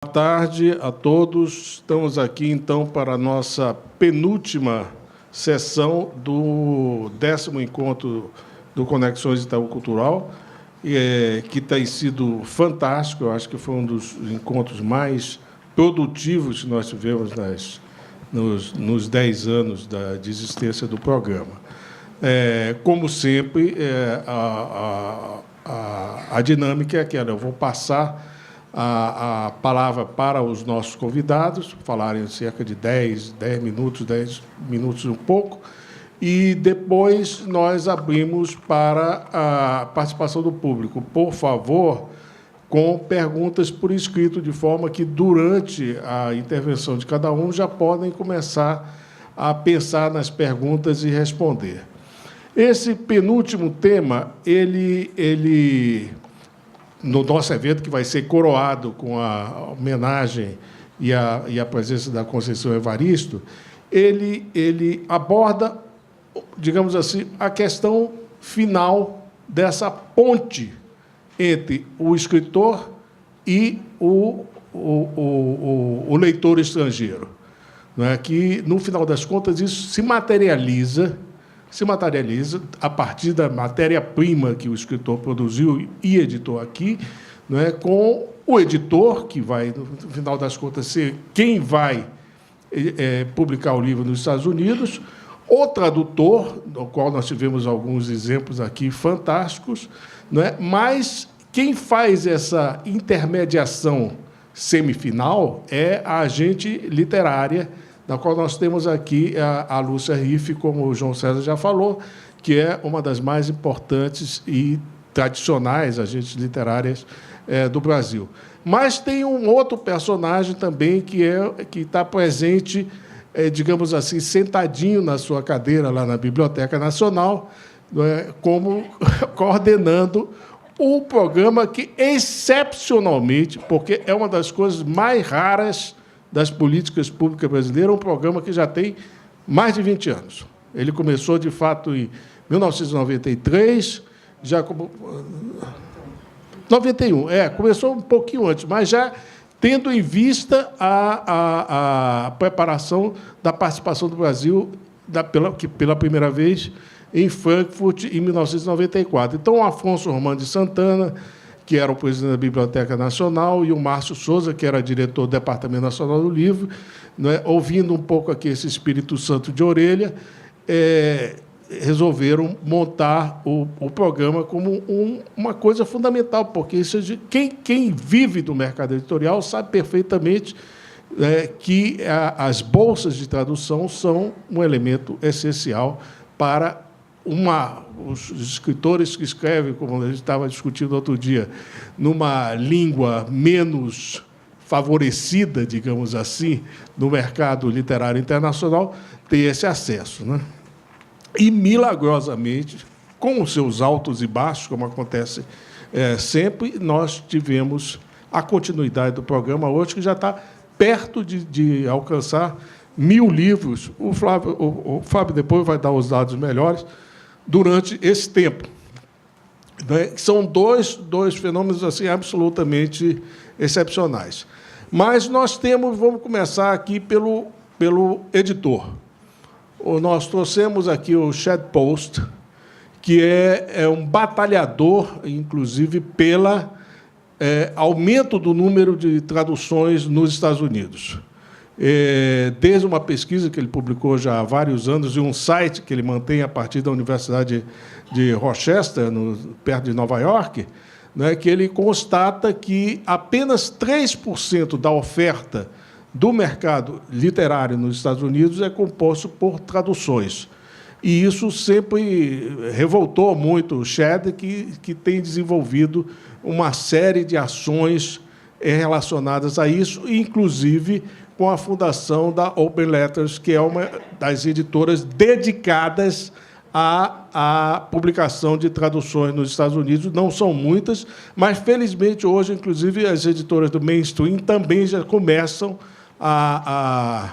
Boa tarde a todos. Estamos aqui, então, para a nossa penúltima sessão do 10º encontro do Conexões Itaú Cultural, que tem sido fantástico. Eu acho que foi um dos encontros mais produtivos que nós tivemos nos 10 anos de existência do programa. Como sempre, a dinâmica é aquela. Eu vou passar a palavra para os nossos convidados, falarem cerca de 10 minutos e um pouco, e depois nós abrimos para a participação do público. Por favor, com perguntas por escrito, de forma que, durante a intervenção de cada um, já podem começar a pensar nas perguntas e responder. Esse penúltimo tema, no nosso evento, que vai ser coroado com a homenagem e a presença da Conceição Evaristo, ele aborda, digamos assim, a questão final dessa ponte entre o escritor e o leitor estrangeiro. Não é? Que, no final das contas, isso se materializa a partir da matéria-prima que o escritor produziu e editou aqui, não é? Com o editor, que vai, no final das contas, ser quem vai publicar o livro nos Estados Unidos, o tradutor, do qual nós tivemos alguns exemplos aqui fantásticos, não é? Mas quem faz essa intermediação semifinal é a agente literária, da qual nós temos aqui a Lúcia Riff, como o João César já falou, que é uma das mais importantes e tradicionais agentes literárias do Brasil. Mas tem um outro personagem também que está presente, digamos assim, sentadinho na sua cadeira lá na Biblioteca Nacional, como coordenando o programa que, excepcionalmente, porque é uma das coisas mais raras das políticas públicas brasileiras, um programa que já tem mais de 20 anos. Ele começou, de fato, em 1993, já como 91, começou um pouquinho antes, mas já tendo em vista a preparação da participação do Brasil pela primeira vez em Frankfurt, em 1994. Então, o Afonso Romano de Santana, que era o presidente da Biblioteca Nacional, e o Márcio Souza, que era diretor do Departamento Nacional do Livro, né, ouvindo um pouco aqui esse Espírito Santo de orelha, resolveram montar o programa como uma coisa fundamental, porque quem vive do mercado editorial sabe perfeitamente que as bolsas de tradução são um elemento essencial para os escritores que escrevem, como a gente estava discutindo outro dia, numa língua menos favorecida, digamos assim, no mercado literário internacional, ter esse acesso, né? E, milagrosamente, com os seus altos e baixos, como acontece sempre, nós tivemos a continuidade do programa hoje, que já está perto de alcançar 1.000 livros. O Fábio depois vai dar os dados melhores durante esse tempo. São dois fenômenos assim, absolutamente excepcionais. Mas vamos começar aqui pelo editor. Nós trouxemos aqui o Chad Post, que é um batalhador, inclusive, pelo aumento do número de traduções nos Estados Unidos. Desde uma pesquisa que ele publicou já há vários anos, e um site que ele mantém a partir da Universidade de Rochester, perto de Nova York, né, que ele constata que apenas 3% da oferta do mercado literário nos Estados Unidos é composto por traduções. E isso sempre revoltou muito o Chad, que tem desenvolvido uma série de ações relacionadas a isso, inclusive com a fundação da Open Letters, que é uma das editoras dedicadas à publicação de traduções nos Estados Unidos. Não são muitas, mas, felizmente, hoje, inclusive, as editoras do mainstream também já começam a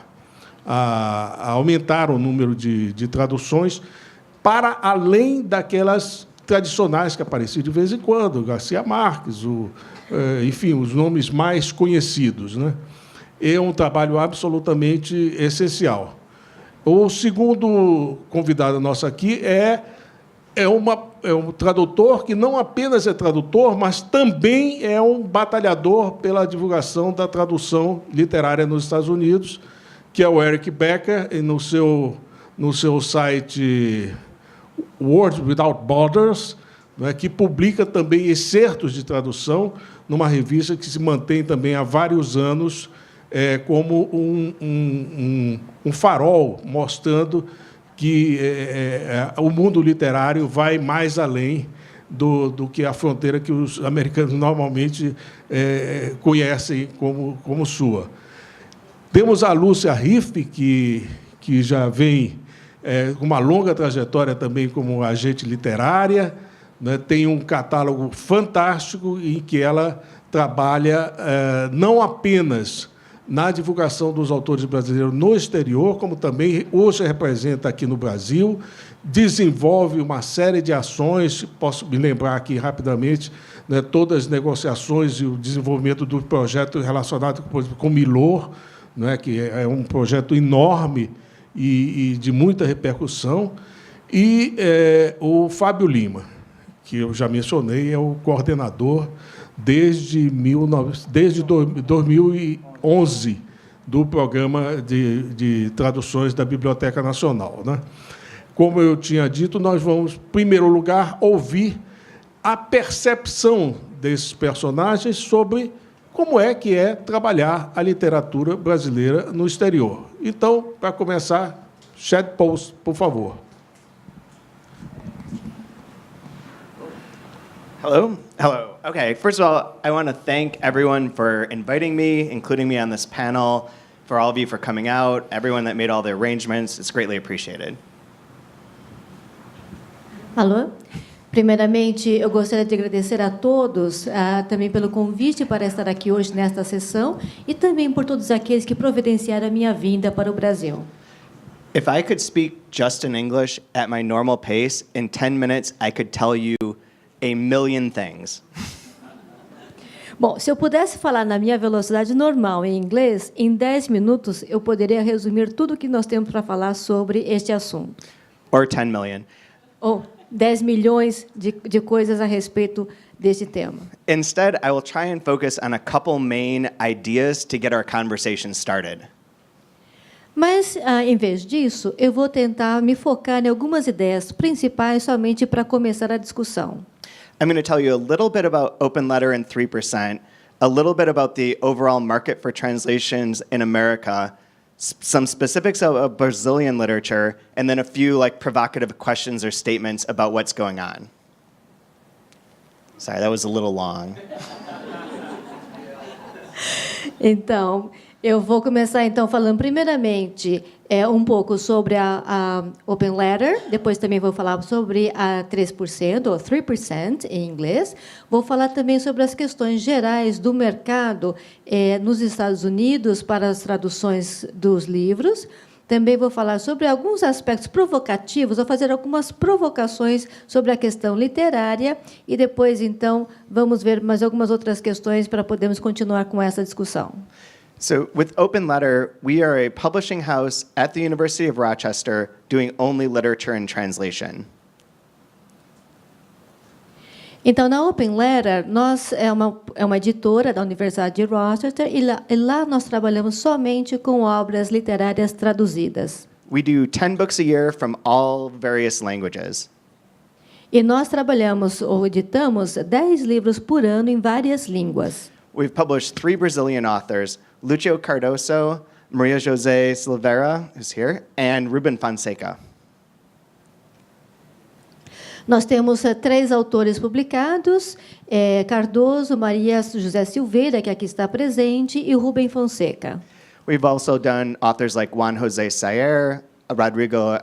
aumentar o número de traduções para além daquelas tradicionais que apareciam de vez em quando, Garcia Marques, enfim, os nomes mais conhecidos, né? É um trabalho absolutamente essencial. O segundo convidado nosso aqui é um tradutor que não apenas é tradutor, mas também é um batalhador pela divulgação da tradução literária nos Estados Unidos, que é o Eric Becker, e no seu site Words Without Borders, né, que publica também excertos de tradução numa revista que se mantém também há vários anos como um farol, mostrando que o mundo literário vai mais além do que a fronteira que os americanos normalmente conhecem como sua. Temos a Lúcia Riff, que já vem com uma longa trajetória também como agente literária, né, tem um catálogo fantástico em que ela trabalha não apenas na divulgação dos autores brasileiros no exterior, como também hoje representa aqui no Brasil, desenvolve uma série de ações, posso me lembrar aqui rapidamente, né, todas as negociações e o desenvolvimento do projeto relacionado, por exemplo, com o Milor, né, que é um projeto enorme e de muita repercussão, e o Fábio Lima, que eu já mencionei, é o coordenador desde 2011 do programa de traduções da Biblioteca Nacional, né? Como eu tinha dito, nós vamos, em primeiro lugar, ouvir a percepção desses personagens sobre como é que é trabalhar a literatura brasileira no exterior. Então, para começar, Chad Post, por favor. Hello? Hello. Okay, first of all, I want to thank everyone for inviting me, including me on this panel, for all of you for coming out, everyone that made all the arrangements. It's greatly appreciated. Alô? Primeiramente, eu gostaria de agradecer a todos também pelo convite para estar aqui hoje nesta sessão e também por todos aqueles que providenciaram a minha vinda para o Brasil. If I could speak just in English at my normal pace, in 10 minutes I could tell you a million things. Bom, se eu pudesse falar na minha velocidade normal em inglês, em 10 minutos eu poderia resumir tudo o que nós temos para falar sobre este assunto. Or 10 million. Ou 10 milhões de coisas a respeito deste tema. Instead, I will try and focus on a couple main ideas to get our conversation started. Mas, em vez disso, eu vou tentar me focar em algumas ideias principais somente para começar a discussão. I'm going to tell you a little bit about Open Letter and 3%, a little bit about the overall market for translations in America, some specifics of Brazilian literature, and then a few provocative questions or statements about what's going on. Sorry, that was a little long. Então, eu vou começar falando primeiramente um pouco sobre a Open Letter, depois também vou falar sobre a 3%, ou 3% em inglês. Vou falar também sobre as questões gerais do mercado nos Estados Unidos para as traduções dos livros. Também vou falar sobre alguns aspectos provocativos, vou fazer algumas provocações sobre a questão literária e depois, então, vamos ver mais algumas outras questões para podermos continuar com essa discussão. So with Open Letter, we are a publishing house at the University of Rochester doing only literature and translation. Então, na Open Letter, nós é uma editora da Universidade de Rochester e lá nós trabalhamos somente com obras literárias traduzidas. We do 10 books a year from all various languages. E nós trabalhamos ou editamos 10 livros por ano em várias línguas. We've published 3 Brazilian authors, Lúcio Cardoso, Maria José Silveira, who's here, and Ruben Fonseca. Nós temos 3 autores publicados, Cardoso, Maria José Silveira, que aqui está presente, e Ruben Fonseca. We've also done authors like Juan José Sayer, Rodrigo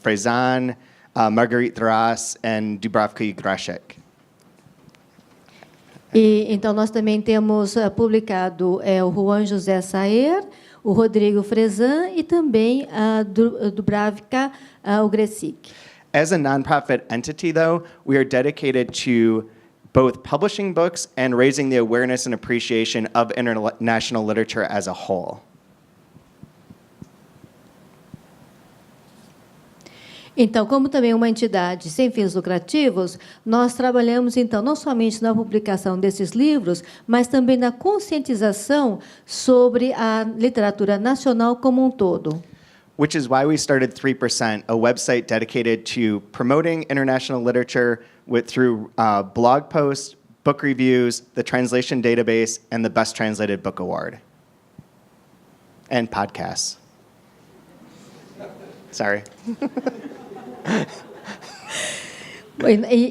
Frazan, Marguerite Duras, and Dubravka Grashek. E então nós também temos publicado o Juan José Sayer, o Rodrigo Frezan e também a Dubravka Grashek. As a nonprofit entity, though, we are dedicated to both publishing books and raising the awareness and appreciation of international literature as a whole. Então, como também uma entidade sem fins lucrativos, nós trabalhamos, então, não somente na publicação desses livros, mas também na conscientização sobre a literatura nacional como um todo. Which is why we started 3%, a website dedicated to promoting international literature through blog posts, book reviews, the translation database, and the Best Translated Book Award. And podcasts. Sorry.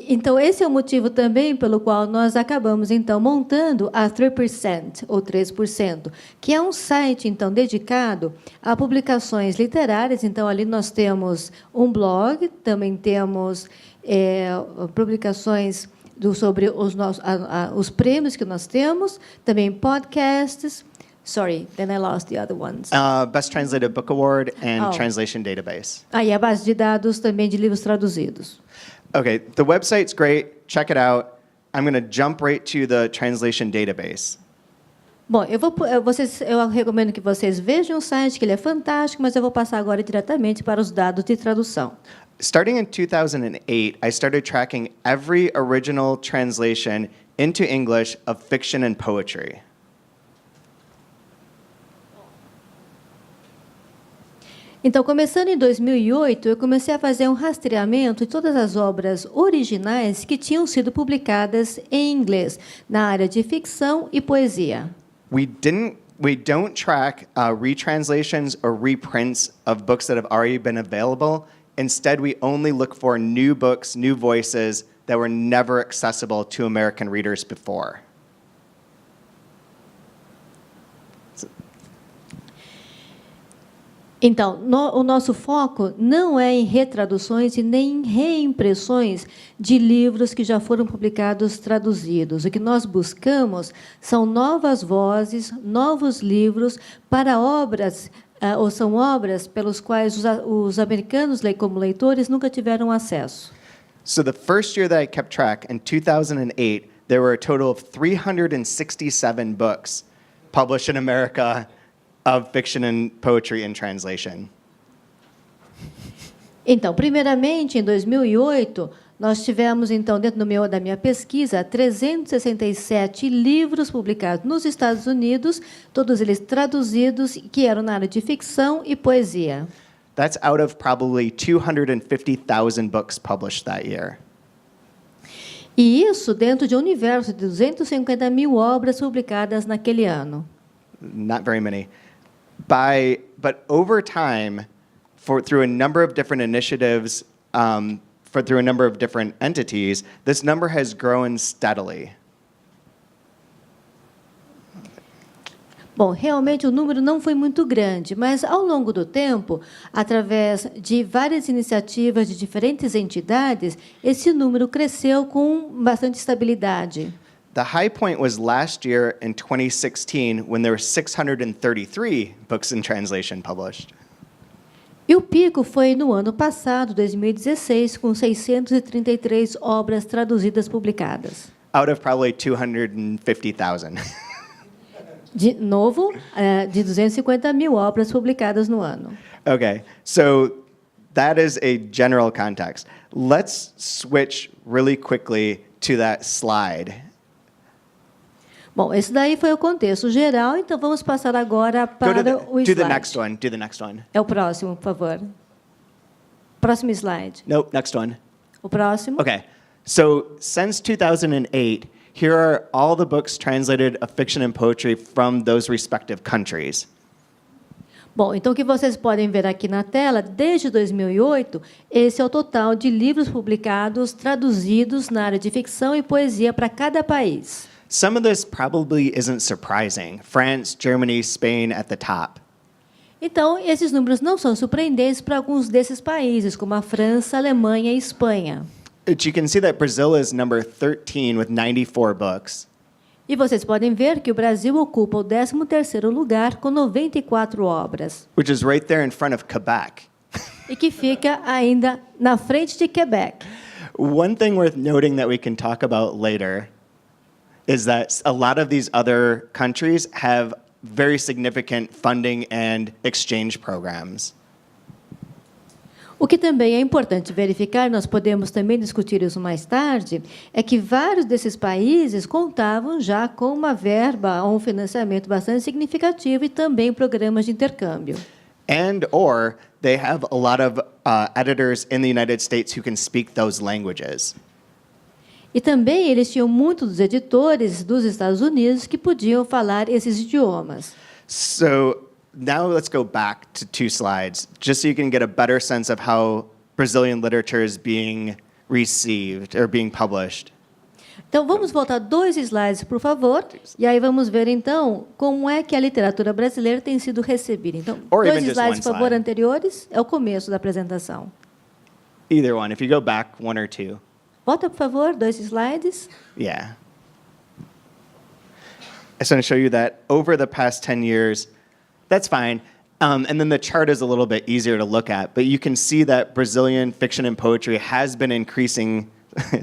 Então, esse é o motivo também pelo qual nós acabamos, então, montando a 3%, ou 3%, que é um site, então, dedicado a publicações literárias. Então, ali nós temos um blog, também temos publicações sobre os prêmios que nós temos, também podcasts. Sorry, then I lost the other ones. Best Translated Book Award and Translation Database. E a base de dados também de livros traduzidos. Okay, the website's great. Check it out. I'm going to jump right to the translation database. Bom, eu recomendo que vocês vejam o site, que ele é fantástico, mas eu vou passar agora diretamente para os dados de tradução. Starting in 2008, I started tracking every original translation into English of fiction and poetry. Então, começando em 2008, eu comecei a fazer um rastreamento de todas as obras originais que tinham sido publicadas em inglês, na área de ficção e poesia. We don't track retranslations or reprints of books that have already been available. Instead, we only look for new books, new voices that were never accessible to American readers before. Então, o nosso foco não é em retraduções e nem em reimpressões de livros que já foram publicados traduzidos. O que nós buscamos são novas vozes, novos livros para obras, ou são obras pelas quais os americanos, como leitores, nunca tiveram acesso. So the first year that I kept track, in 2008, there were a total of 367 books published in America of fiction and poetry in translation. Então, primeiramente, em 2008, nós tivemos, então, dentro da minha pesquisa, 367 livros publicados nos Estados Unidos, todos eles traduzidos, que eram na área de ficção e poesia. That's out of probably 250,000 books published that year. E isso dentro de um universo de 250 mil obras publicadas naquele ano. Not very many. But over time, through a number of different initiatives, through a number of different entities, this number has grown steadily. Bom, realmente o número não foi muito grande, mas ao longo do tempo, através de várias iniciativas de diferentes entidades, esse número cresceu com bastante estabilidade. The high point was last year in 2016 when there were 633 books in translation published. E o pico foi no ano passado, 2016, com 633 obras traduzidas publicadas. Out of probably 250,000. De novo, de 250 mil obras publicadas no ano. Okay, so that is a general context. Let's switch really quickly to that slide. Bom, esse daí foi o contexto geral, então vamos passar agora para o slide. Do the next one. Do the next one. É o próximo, por favor. Próximo slide. Nope, next one. O próximo. Okay, so since 2008, here are all the books translated of fiction and poetry from those respective countries. Bom, então o que vocês podem ver aqui na tela, desde 2008, esse é o total de livros publicados, traduzidos na área de ficção e poesia para cada país. Some of this probably isn't surprising. France, Germany, Spain at the top. Então, esses números não são surpreendentes para alguns desses países, como a França, a Alemanha e a Espanha. But you can see that Brazil is number 13 with 94 books. E vocês podem ver que o Brasil ocupa o 13º lugar com 94 obras. Which is right there in front of Quebec. E que fica ainda na frente de Quebec. One thing worth noting that we can talk about later is that a lot of these other countries have very significant funding and exchange programs. O que também é importante verificar, nós podemos também discutir isso mais tarde, é que vários desses países contavam já com uma verba ou um financiamento bastante significativo e também programas de intercâmbio. And or they have a lot of editors in the United States who can speak those languages. E também eles tinham muitos dos editores dos Estados Unidos que podiam falar esses idiomas. So now let's go back to 2 slides, just so you can get a better sense of how Brazilian literature is being received or being published. Então, vamos voltar 2 slides, por favor, e aí vamos ver, então, como é que a literatura brasileira tem sido recebida. Então, Or 2 even just slides, one por favor, slide. anteriores, é o começo da apresentação. Either one, if you go back 1 or 2. Volta, por favor, 2 slides. Yeah. I just want to show you that over the past 10 years, that's fine. And then the chart is a little bit easier to look at, but you can see that Brazilian fiction and poetry has been increasing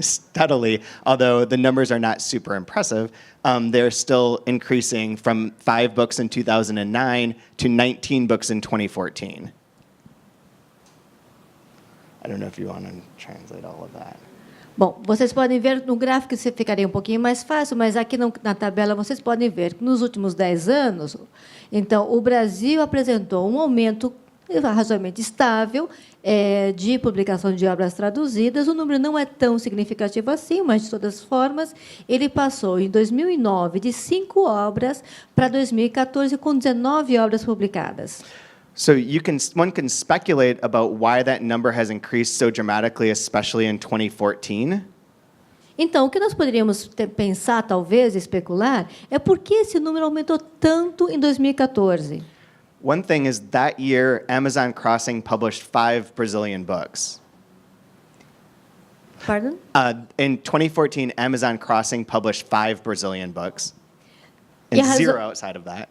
steadily, although the numbers are not super impressive. They're still increasing from 5 books in 2009 to 19 books in 2014. I don't know if you want to translate all of that. Bom, vocês podem ver no gráfico, isso ficaria um pouquinho mais fácil, mas aqui na tabela vocês podem ver que nos últimos 10 anos, então, o Brasil apresentou um aumento razoavelmente estável de publicação de obras traduzidas. O número não é tão significativo assim, mas, de todas as formas, ele passou, em 2009, de 5 obras para 2014, com 19 obras publicadas. So one can speculate about why that number has increased so dramatically, especially in 2014. Então, o que nós poderíamos pensar, talvez, especular, é por que esse número aumentou tanto em 2014. One thing is that year, Amazon Crossing published 5 Brazilian books. Pardon? In 2014, Amazon Crossing published 5 Brazilian books, and E a razão- 0 outside of that.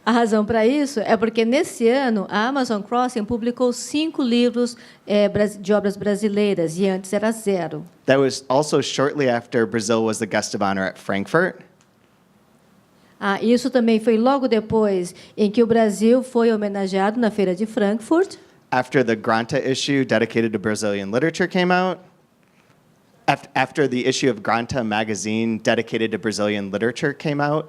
A razão para isso é porque, nesse ano, a Amazon Crossing publicou 5 livros de obras brasileiras, e antes era 0. That was also shortly after Brazil was the guest of honor at Frankfurt. Isso também foi logo depois em que o Brasil foi homenageado na Feira de Frankfurt. After the Granta issue dedicated to Brazilian literature came out. After the issue of Granta magazine dedicated to Brazilian literature came out.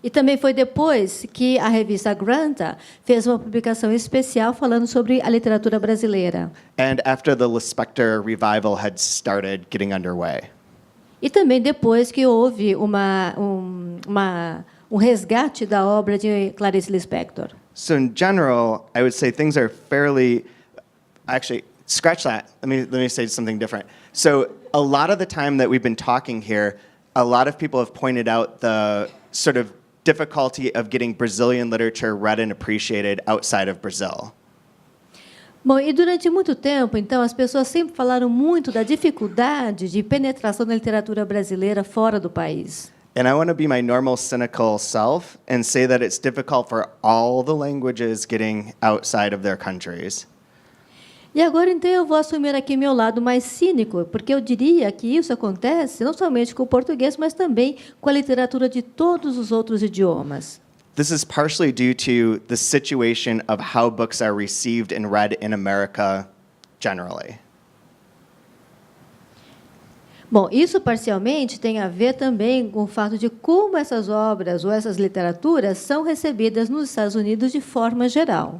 E também foi depois que a revista Granta fez uma publicação especial falando sobre a literatura brasileira. And after the Lispector revival had started getting underway. E também depois que houve um resgate da obra de Clarice Lispector. So in general, I would say things are fairly, actually, scratch that. Let me say something different. So a lot of the time that we've been talking here, a lot of people have pointed out the sort of difficulty of getting Brazilian literature read and appreciated outside of Brazil. Bom, e durante muito tempo, então, as pessoas sempre falaram muito da dificuldade de penetração da literatura brasileira fora do país. And I want to be my normal cynical self and say that it's difficult for all the languages getting outside of their countries. E agora, então, eu vou assumir aqui meu lado mais cínico, porque eu diria que isso acontece não somente com o português, mas também com a literatura de todos os outros idiomas. This is partially due to the situation of how books are received and read in America generally. Bom, isso parcialmente tem a ver também com o fato de como essas obras ou essas literaturas são recebidas nos Estados Unidos de forma geral.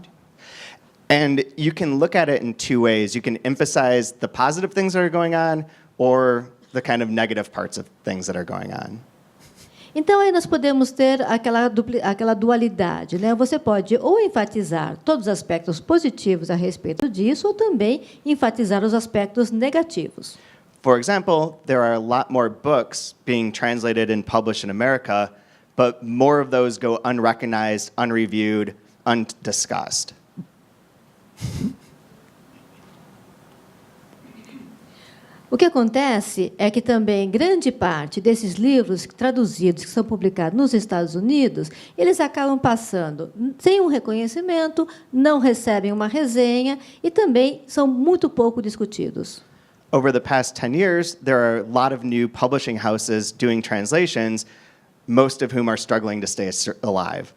And you can look at it in 2 ways. You can emphasize the positive things that are going on or the kind of negative parts of things that are going on. Então, aí nós podemos ter aquela dualidade, né? Você pode ou enfatizar todos os aspectos positivos a respeito disso, ou também enfatizar os aspectos negativos. For example, there are a lot more books being translated and published in America, but more of those go unrecognized, unreviewed, undiscussed. O que acontece é que também grande parte desses livros traduzidos que são publicados nos Estados Unidos, eles acabam passando sem um reconhecimento, não recebem uma resenha e também são muito pouco discutidos. Over the past 10 years, there are a lot of new publishing houses doing translations, most of whom are struggling to stay alive.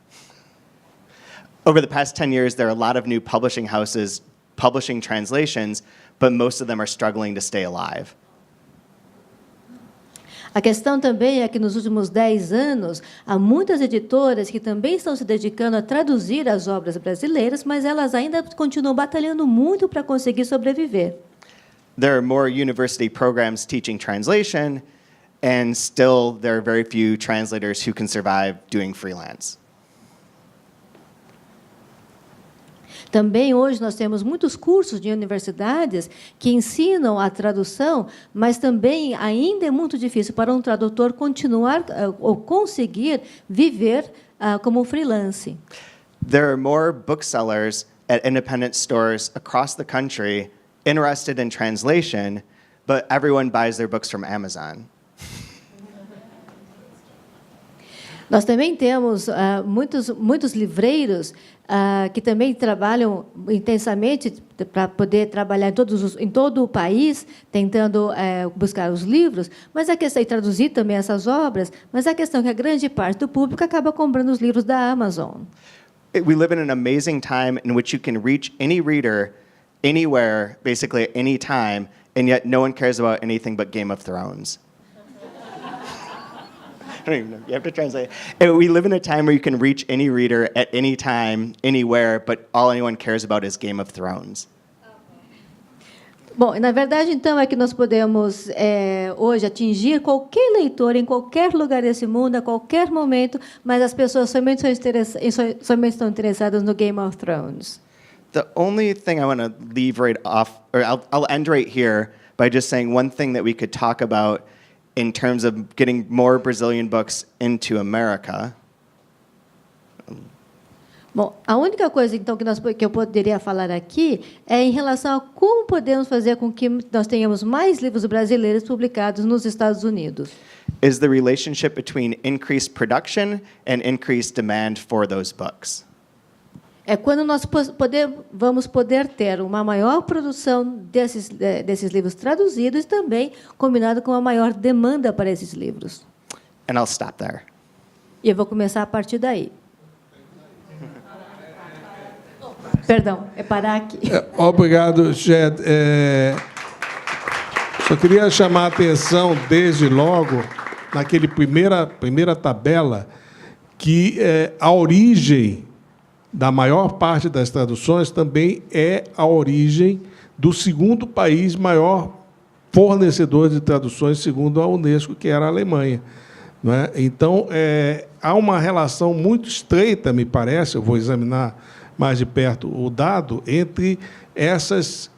Over the past 10 years, there are a lot of new publishing houses publishing translations, but most of them are struggling to stay alive. A questão também é que nos últimos 10 anos, há muitas editoras que também estão se dedicando a traduzir as obras brasileiras, mas elas ainda continuam batalhando muito para conseguir sobreviver. There are more university programs teaching translation, and still there are very few translators who can survive doing freelance. Também hoje nós temos muitos cursos de universidades que ensinam a tradução, mas também ainda é muito difícil para um tradutor continuar ou conseguir viver como freelance. There are more booksellers at independent stores across the country interested in translation, but everyone buys their books from Amazon. Nós também temos muitos livreiros que também trabalham intensamente para poder trabalhar em todo o país, tentando buscar os livros, mas a questão é traduzir também essas obras, mas a questão é que a grande parte do público acaba comprando os livros da Amazon. We live in an amazing time in which you can reach any reader anywhere, basically at any time, and yet no one cares about anything but Game of Thrones. I don't even know. You have to translate. We live in a time where you can reach any reader at any time, anywhere, but all anyone cares about is Game of Thrones. Bom, na verdade, então, é que nós podemos hoje atingir qualquer leitor em qualquer lugar desse mundo, a qualquer momento, mas as pessoas somente estão interessadas no Game of Thrones. The only thing I want to leave right off, or I'll end right here by just saying one thing that we could talk about in terms of getting more Brazilian books into America. Bom, a única coisa então que eu poderia falar aqui é em relação a como podemos fazer com que nós tenhamos mais livros brasileiros publicados nos Estados Unidos. Is the relationship between increased production and increased demand for those books. É quando nós vamos poder ter uma maior produção desses livros traduzidos e também combinado com uma maior demanda para esses livros. And I'll stop there. E eu vou começar a partir daí. Perdão, é parar aqui. Obrigado, Jed. Só queria chamar a atenção, desde logo, naquele primeira tabela, que a origem da maior parte das traduções também é a origem do segundo país maior fornecedor de traduções, segundo a Unesco, que era a Alemanha. Não é? Então, há uma relação muito estreita, me parece, eu vou examinar mais de perto o dado, entre essas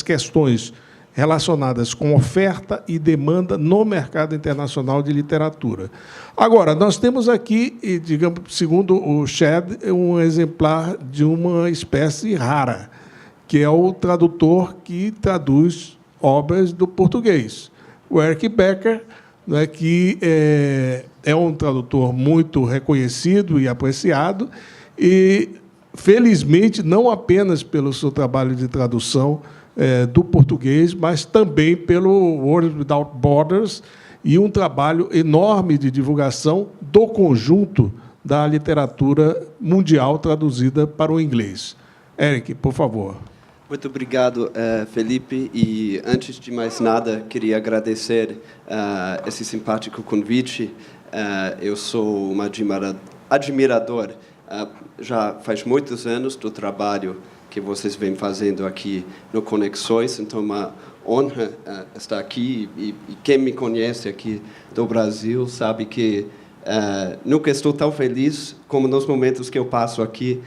questões relacionadas com oferta e demanda no mercado internacional de literatura. Agora, nós temos aqui, digamos, segundo o Chad, um exemplar de uma espécie rara, que é o tradutor que traduz obras do português. O Eric Becker, né, que é um tradutor muito reconhecido e apreciado, e, felizmente, não apenas pelo seu trabalho de tradução do português, mas também pelo Words Without Borders e um trabalho enorme de divulgação do conjunto da literatura mundial traduzida para o inglês. Eric, por favor. Muito obrigado, Felipe. E, antes de mais nada, queria agradecer esse simpático convite. Eu sou um admirador, já faz muitos anos, do trabalho que vocês vêm fazendo aqui no Conexões, então é uma honra estar aqui, e quem me conhece aqui do Brasil sabe que nunca estou tão feliz como nos momentos que eu passo aqui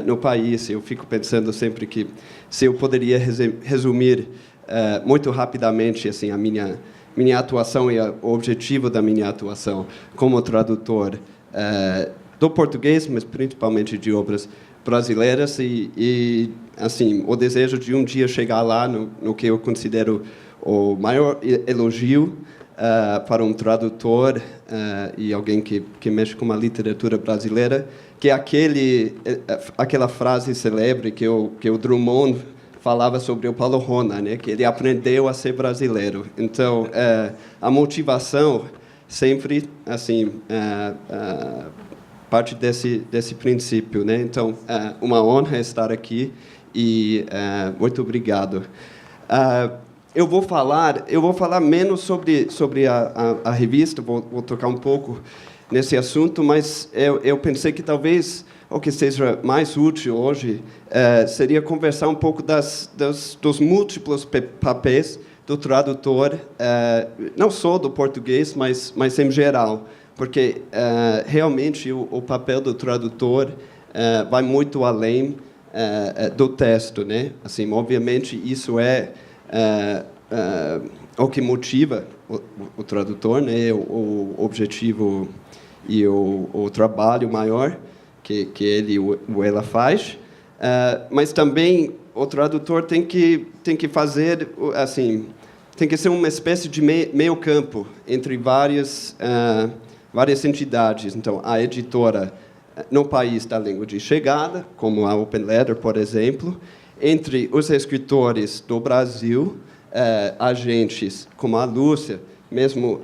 no país. Eu fico pensando sempre que se eu poderia resumir muito rapidamente assim a minha atuação e o objetivo da minha atuação como tradutor do português, mas principalmente de obras brasileiras, e assim, o desejo de um dia chegar lá no que eu considero o maior elogio para um tradutor e alguém que mexe com a literatura brasileira, que é aquela frase célebre que o Drummond falava sobre o Paulo Rona, né, que ele aprendeu a ser brasileiro. Então, a motivação sempre, assim, parte desse princípio, né? Então, uma honra estar aqui e muito obrigado. Eu vou falar menos sobre a revista, vou tocar um pouco nesse assunto, mas eu pensei que talvez o que seja mais útil hoje seria conversar um pouco dos múltiplos papéis do tradutor, não só do português, mas em geral, porque realmente o papel do tradutor vai muito além do texto, né? Assim, obviamente isso é o que motiva o tradutor, né? O objetivo e o trabalho maior que ele ou ela faz, mas também o tradutor tem que fazer, assim, tem que ser uma espécie de meio campo entre várias entidades. Então, a editora no país da língua de chegada, como a Open Letter, por exemplo, entre os escritores do Brasil, agentes como a Lúcia, mesmo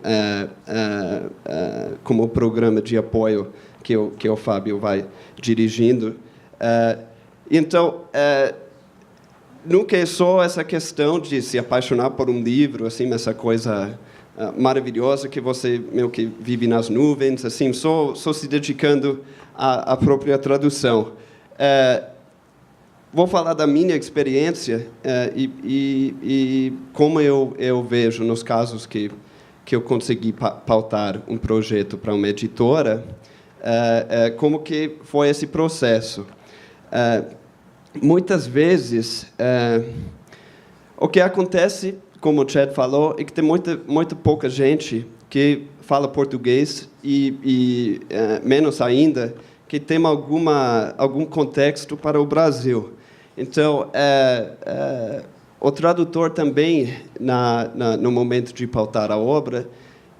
como o programa de apoio que o Fábio vai dirigindo. Então, nunca é só essa questão de se apaixonar por um livro, assim, essa coisa maravilhosa que você meio que vive nas nuvens, assim, só se dedicando à própria tradução. Vou falar da minha experiência e como eu vejo nos casos que eu consegui pautar um projeto para uma editora, como que foi esse processo. Muitas vezes, o que acontece, como o Chad falou, é que tem muito pouca gente que fala português e menos ainda, que tem algum contexto para o Brasil. Então, o tradutor também, no momento de pautar a obra,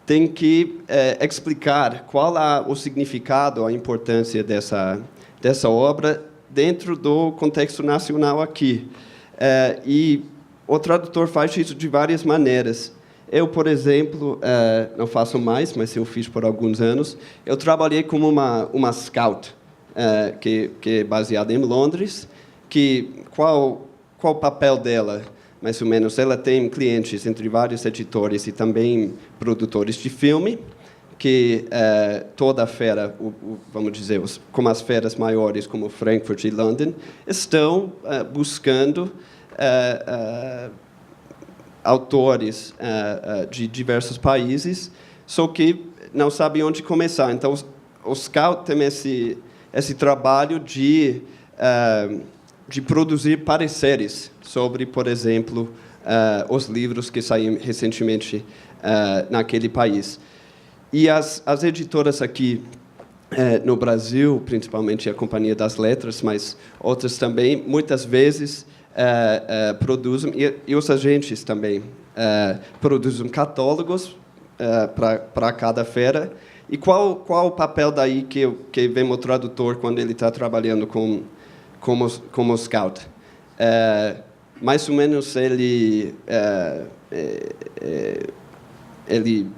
tem que explicar qual o significado, a importância dessa obra dentro do contexto nacional aqui. E o tradutor faz isso de várias maneiras. Eu, por exemplo, não faço mais, mas eu fiz por alguns anos, eu trabalhei como uma scout, que é baseada em Londres, qual o papel dela? Mais ou menos, ela tem clientes entre vários editores e também produtores de filme, que toda a feira, vamos dizer, como as feiras maiores, como Frankfurt e London, estão buscando autores de diversos países, só que não sabem onde começar. Então, o Scout tem esse trabalho de produzir pareceres sobre, por exemplo, os livros que saíram recentemente naquele país. E as editoras aqui no Brasil, principalmente a Companhia das Letras, mas outras também, muitas vezes produzem, e os agentes também, produzem catálogos para cada feira. E qual o papel daí que vem o tradutor quando ele está trabalhando como scout? Mais ou menos ele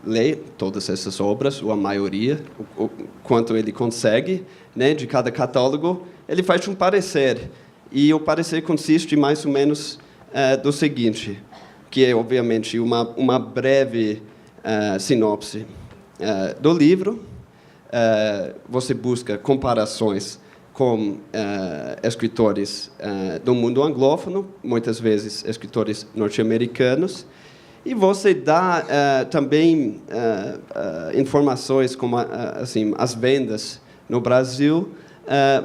lê todas essas obras, ou a maioria, o quanto ele consegue, né, de cada catálogo, ele faz um parecer. E o parecer consiste mais ou menos do seguinte, que é, obviamente, uma breve sinopse do livro. Você busca comparações com escritores do mundo anglófono, muitas vezes escritores norte-americanos, e você dá também informações como assim, as vendas no Brasil,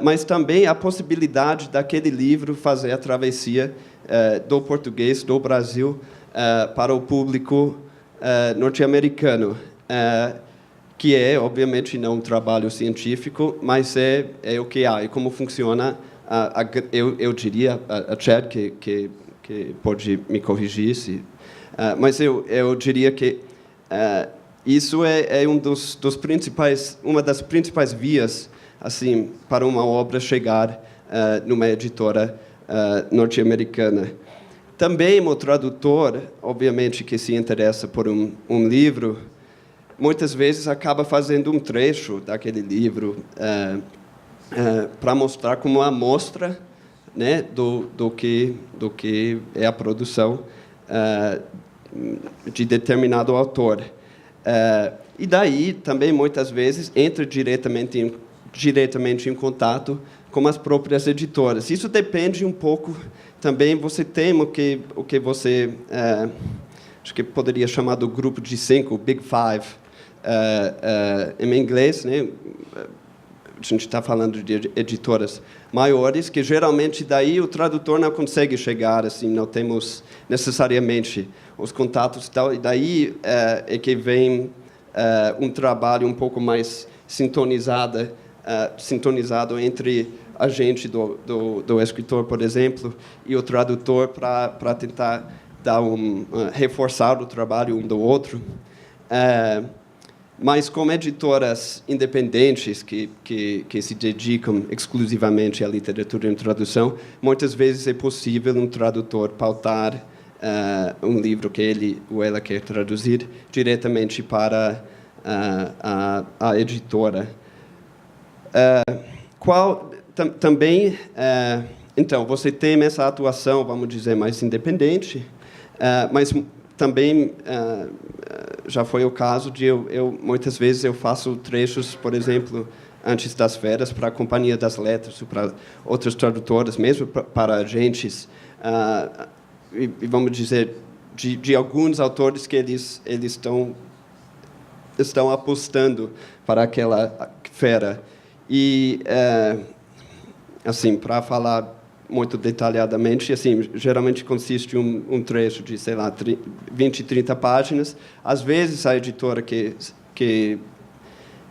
mas também a possibilidade daquele livro fazer a travessia do português do Brasil para o público norte-americano, que é, obviamente, não um trabalho científico, mas é o que há, e como funciona, eu diria, a Chad, que pode me corrigir, mas eu diria que isso é uma das principais vias assim, para uma obra chegar numa editora norte-americana. Também o tradutor, obviamente, que se interessa por um livro, muitas vezes acaba fazendo um trecho daquele livro para mostrar como uma amostra, né, do que é a produção de determinado autor. E daí, também, muitas vezes, entra diretamente em contato com as próprias editoras. Isso depende um pouco, também, você tem o que você, acho que poderia chamar do grupo de 5, Big Five, em inglês, né? A gente está falando de editoras maiores, que geralmente daí o tradutor não consegue chegar, assim, não temos necessariamente os contatos e tal, e daí é que vem um trabalho um pouco mais sintonizado entre a gente do escritor, por exemplo, e o tradutor para tentar reforçar o trabalho um do outro. Mas como editoras independentes que se dedicam exclusivamente à literatura em tradução, muitas vezes é possível um tradutor pautar um livro que ele ou ela quer traduzir diretamente para a editora. Também, então, você tem essa atuação, vamos dizer, mais independente, mas também já foi o caso de muitas vezes eu faço trechos, por exemplo, antes das férias para a Companhia das Letras, para outras tradutoras, mesmo para agentes, e vamos dizer, de alguns autores que eles estão apostando para aquela fera. E, assim, para falar muito detalhadamente, assim, geralmente consiste um trecho de, sei lá, 20, 30 páginas. Às vezes, a editora que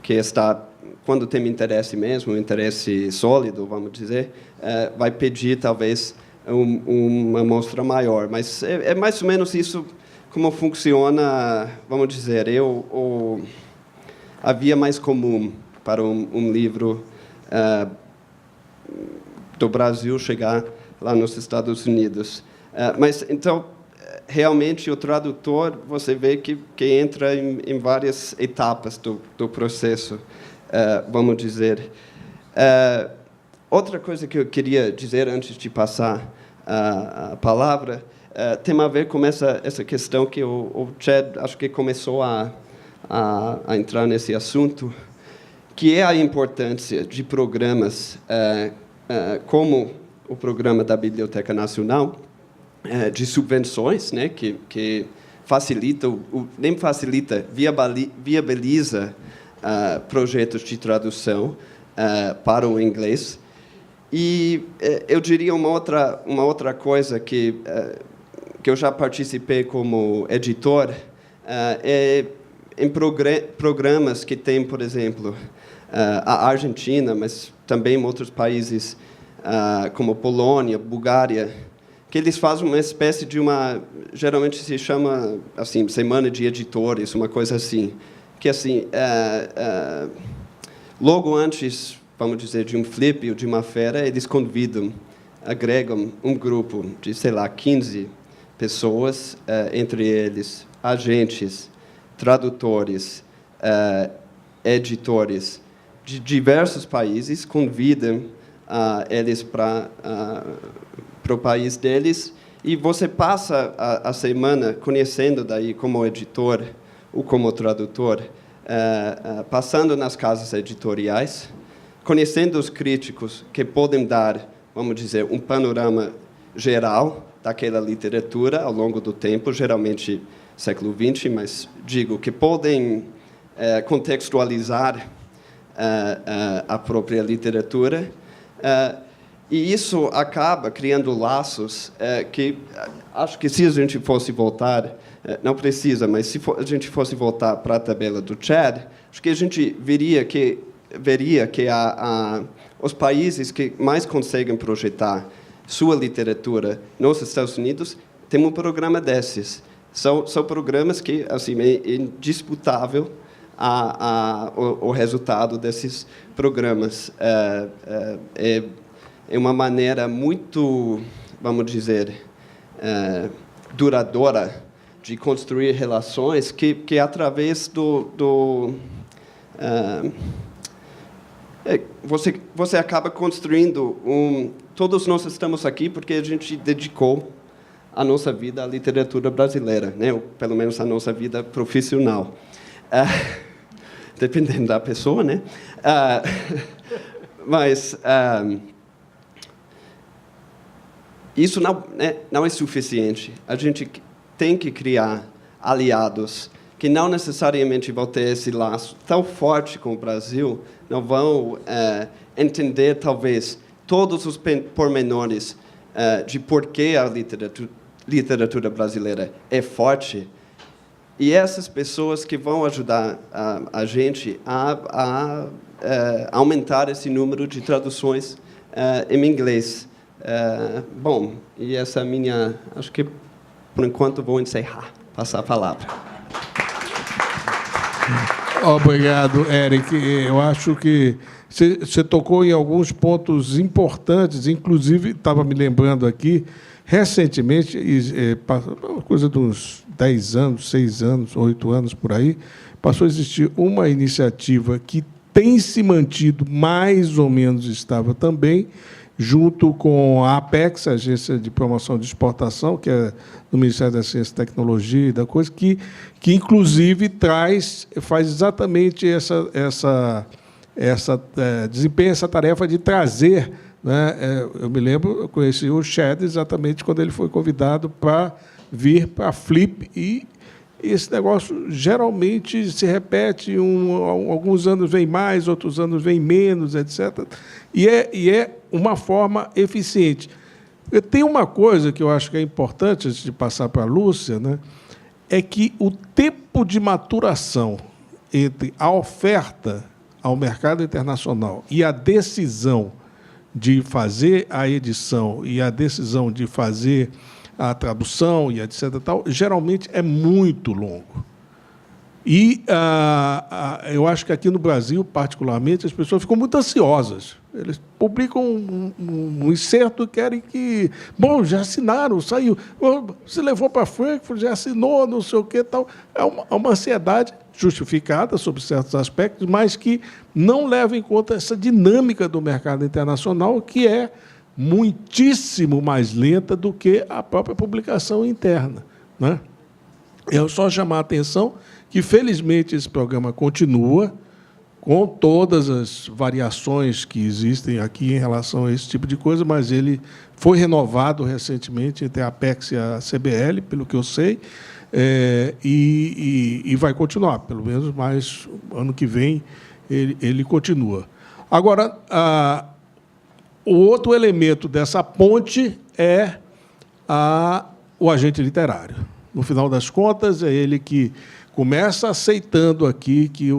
está, quando tem interesse mesmo, um interesse sólido, vamos dizer, vai pedir, talvez, uma amostra maior. Mas é mais ou menos isso como funciona, vamos dizer, a via mais comum para um livro do Brasil chegar lá nos Estados Unidos. Mas, então, realmente, o tradutor, você vê que entra em várias etapas do processo, vamos dizer. Outra coisa que eu queria dizer antes de passar a palavra tem a ver com essa questão que o Chad, acho que começou a entrar nesse assunto, que é a importância de programas como o programa da Biblioteca Nacional, de subvenções, né, que facilita, nem facilita, viabiliza projetos de tradução para o inglês. E eu diria uma outra coisa que eu já participei como editor, em programas que tem, por exemplo, a Argentina, mas também em outros países como Polônia, Bulgária, que eles fazem uma espécie de geralmente se chama assim, semana de editores, uma coisa assim, que assim, logo antes, vamos dizer, de um flip ou de uma fera, eles agregam um grupo de, sei lá, 15 pessoas, entre eles agentes, tradutores, editores de diversos países, convidam eles para o país deles, e você passa a semana conhecendo daí como editor ou como tradutor, passando nas casas editoriais, conhecendo os críticos que podem dar, vamos dizer, um panorama geral daquela literatura ao longo do tempo, geralmente século XX, mas digo que podem contextualizar a própria literatura, e isso acaba criando laços que acho que se a gente fosse voltar, não precisa, mas se a gente fosse voltar para a tabela do Chad, acho que a gente veria que os países que mais conseguem projetar sua literatura nos Estados Unidos têm um programa desses. São programas que, assim, é indisputável o resultado desses programas. É uma maneira muito vamos dizer, duradoura, de construir relações que através você acaba construindo todos nós estamos aqui porque a gente dedicou a nossa vida à literatura brasileira, né? Ou, pelo menos a nossa vida profissional, dependendo da pessoa, né? Mas isso não é suficiente. A gente tem que criar aliados que não necessariamente vão ter esse laço tão forte com o Brasil, não vão entender, talvez, todos os pormenores de por que a literatura brasileira é forte. E essas pessoas que vão ajudar a gente a aumentar esse número de traduções em inglês. Bom, e essa é a minha... Acho que, por enquanto, vou encerrar, passar a palavra. Obrigado, Eric. Eu acho que você tocou em alguns pontos importantes, inclusive, estava me lembrando aqui, recentemente, uma coisa de uns 10 anos, 6 anos, 8 anos, por aí, passou a existir uma iniciativa que tem se mantido mais ou menos estável também, junto com a Apex, a Agência de Promoção de Exportação, que é do Ministério da Ciência e Tecnologia e da coisa, que inclusive faz exatamente desempenha essa tarefa de trazer, né? Eu me lembro, eu conheci o Chad exatamente quando ele foi convidado para vir para a Flip, e esse negócio geralmente se repete, alguns anos vem mais, outros anos vem menos, etc. E é uma forma eficiente. Tem uma coisa que eu acho que é importante, antes de passar para a Lúcia, né, é que o tempo de maturação entre a oferta ao mercado internacional e a decisão de fazer a edição e a decisão de fazer a tradução e etc. Tal, geralmente é muito longo. E eu acho que aqui no Brasil, particularmente, as pessoas ficam muito ansiosas. Eles publicam um inserto e querem que... Bom, já assinaram, saiu. Você levou para Frankfurt, já assinou, não sei o quê. Tal. É uma ansiedade justificada sobre certos aspectos, mas que não leva em conta essa dinâmica do mercado internacional, que é muitíssimo mais lenta do que a própria publicação interna, né? Eu só chamar a atenção que, felizmente, esse programa continua, com todas as variações que existem aqui em relação a esse tipo de coisa, mas ele foi renovado recentemente entre a Apex e a CBL, pelo que eu sei, e vai continuar, pelo menos mais ano que vem ele continua. Agora, o outro elemento dessa ponte é o agente literário. No final das contas, é ele que começa aceitando aqui que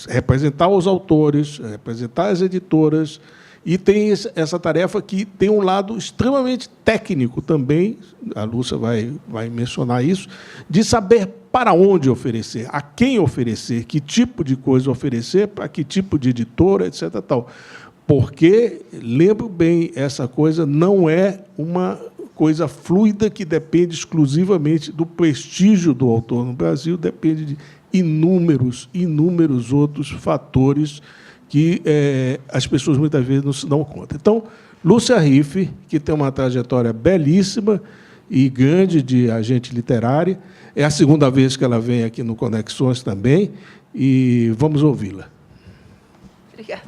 representar os autores, representar as editoras, e tem essa tarefa que tem um lado extremamente técnico também, a Lúcia vai mencionar isso, de saber para onde oferecer, a quem oferecer, que tipo de coisa oferecer, para que tipo de editora, etc. Tal. Porque, lembro bem, essa coisa não é uma coisa fluida que depende exclusivamente do prestígio do autor no Brasil, depende de inúmeros outros fatores que as pessoas muitas vezes não se dão conta. Então, Lúcia Riffe, que tem uma trajetória belíssima e grande de agente literária, é a segunda vez que ela vem aqui no Conexões também, e vamos ouvi-la. Obrigada.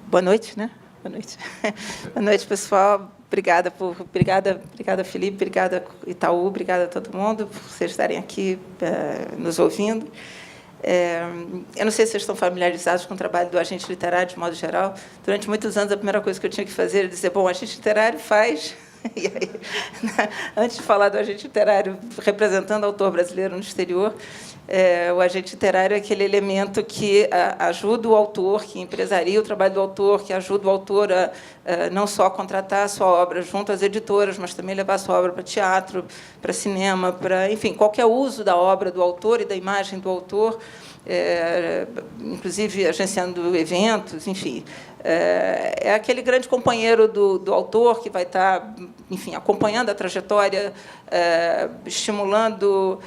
Boa noite, né? Boa noite. Boa noite, pessoal. Obrigada, Felipe, obrigada, Itaú, obrigada a todo mundo por vocês estarem aqui nos ouvindo. Eu não sei se vocês estão familiarizados com o trabalho do agente literário, de modo geral. Durante muitos anos, a primeira coisa que eu tinha que fazer era dizer, bom, o agente literário faz... E aí, antes de falar do agente literário representando o autor brasileiro no exterior, o agente literário é aquele elemento que ajuda o autor, que empresaria o trabalho do autor, que ajuda o autor a não só contratar a sua obra junto às editoras, mas também levar a sua obra para teatro, para cinema, para, enfim, qualquer uso da obra do autor e da imagem do autor, inclusive agenciando eventos, enfim. É aquele grande companheiro do autor que vai estar, enfim, acompanhando a trajetória, estimulando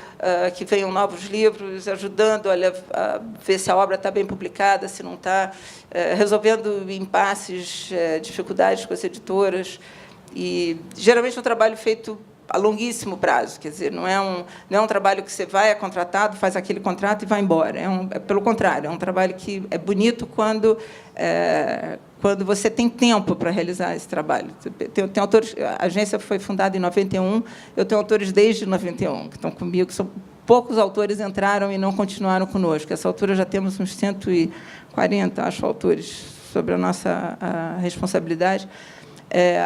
que venham novos livros, ajudando a ver se a obra está bem publicada, se não está, resolvendo impasses, dificuldades com as editoras. E, geralmente, é um trabalho feito a longuíssimo prazo, quer dizer, não é um trabalho que você vai, é contratado, faz aquele contrato e vai embora. Pelo contrário, é um trabalho que é bonito quando você tem tempo para realizar esse trabalho. Tem autores, a agência foi fundada em 91, eu tenho autores desde 91 que estão comigo, poucos autores entraram e não continuaram conosco. Essa altura já temos uns 140, acho, autores sobre a nossa responsabilidade.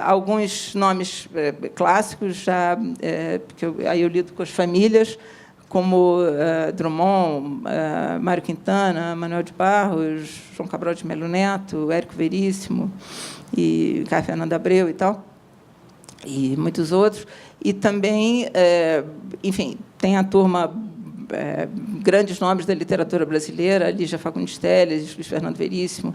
Alguns nomes clássicos, já, porque aí eu lido com as famílias, como Drummond, Mário Quintana, Manuel de Barros, João Cabral de Melo Neto, Érico Veríssimo, e Caio Fernando Abreu e tal, e muitos outros. E também, enfim, tem a turma, grandes nomes da literatura brasileira, Lígia Fagundes Telles, Luiz Fernando Veríssimo,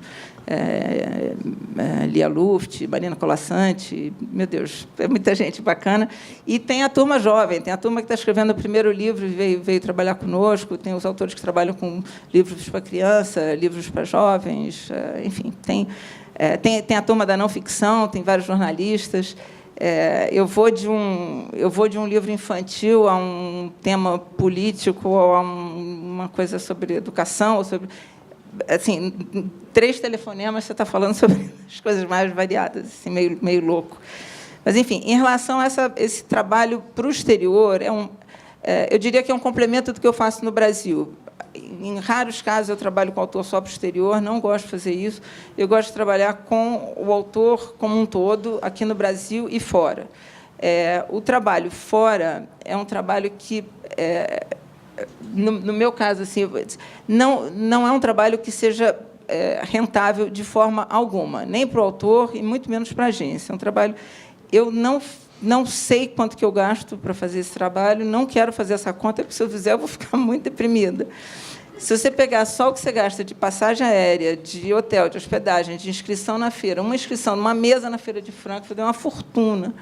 Lia Luft, Marina Colassante, meu Deus, é muita gente bacana. E tem a turma jovem, tem a turma que está escrevendo o primeiro livro e veio trabalhar conosco, tem os autores que trabalham com livros para criança, livros para jovens, enfim, tem a turma da não ficção, tem vários jornalistas. Eu vou de um livro infantil a um tema político, ou a uma coisa sobre educação, ou sobre, assim, 3 telefonemas você está falando sobre as coisas mais variadas, assim, meio louco. Mas, enfim, em relação a esse trabalho para o exterior, eu diria que é um complemento do que eu faço no Brasil. Em raros casos, eu trabalho com autor só para o exterior, não gosto de fazer isso. Eu gosto de trabalhar com o autor como um todo, aqui no Brasil e fora. O trabalho fora é um trabalho que, no meu caso, assim, não é um trabalho que seja rentável de forma alguma, nem para o autor e muito menos para a agência. É um trabalho... Eu não sei quanto que eu gasto para fazer esse trabalho, não quero fazer essa conta, porque, se eu fizer, eu vou ficar muito deprimida. Se você pegar só o que você gasta de passagem aérea, de hotel, de hospedagem, de inscrição na feira, uma inscrição numa mesa na Feira de Frankfurt, deu uma fortuna.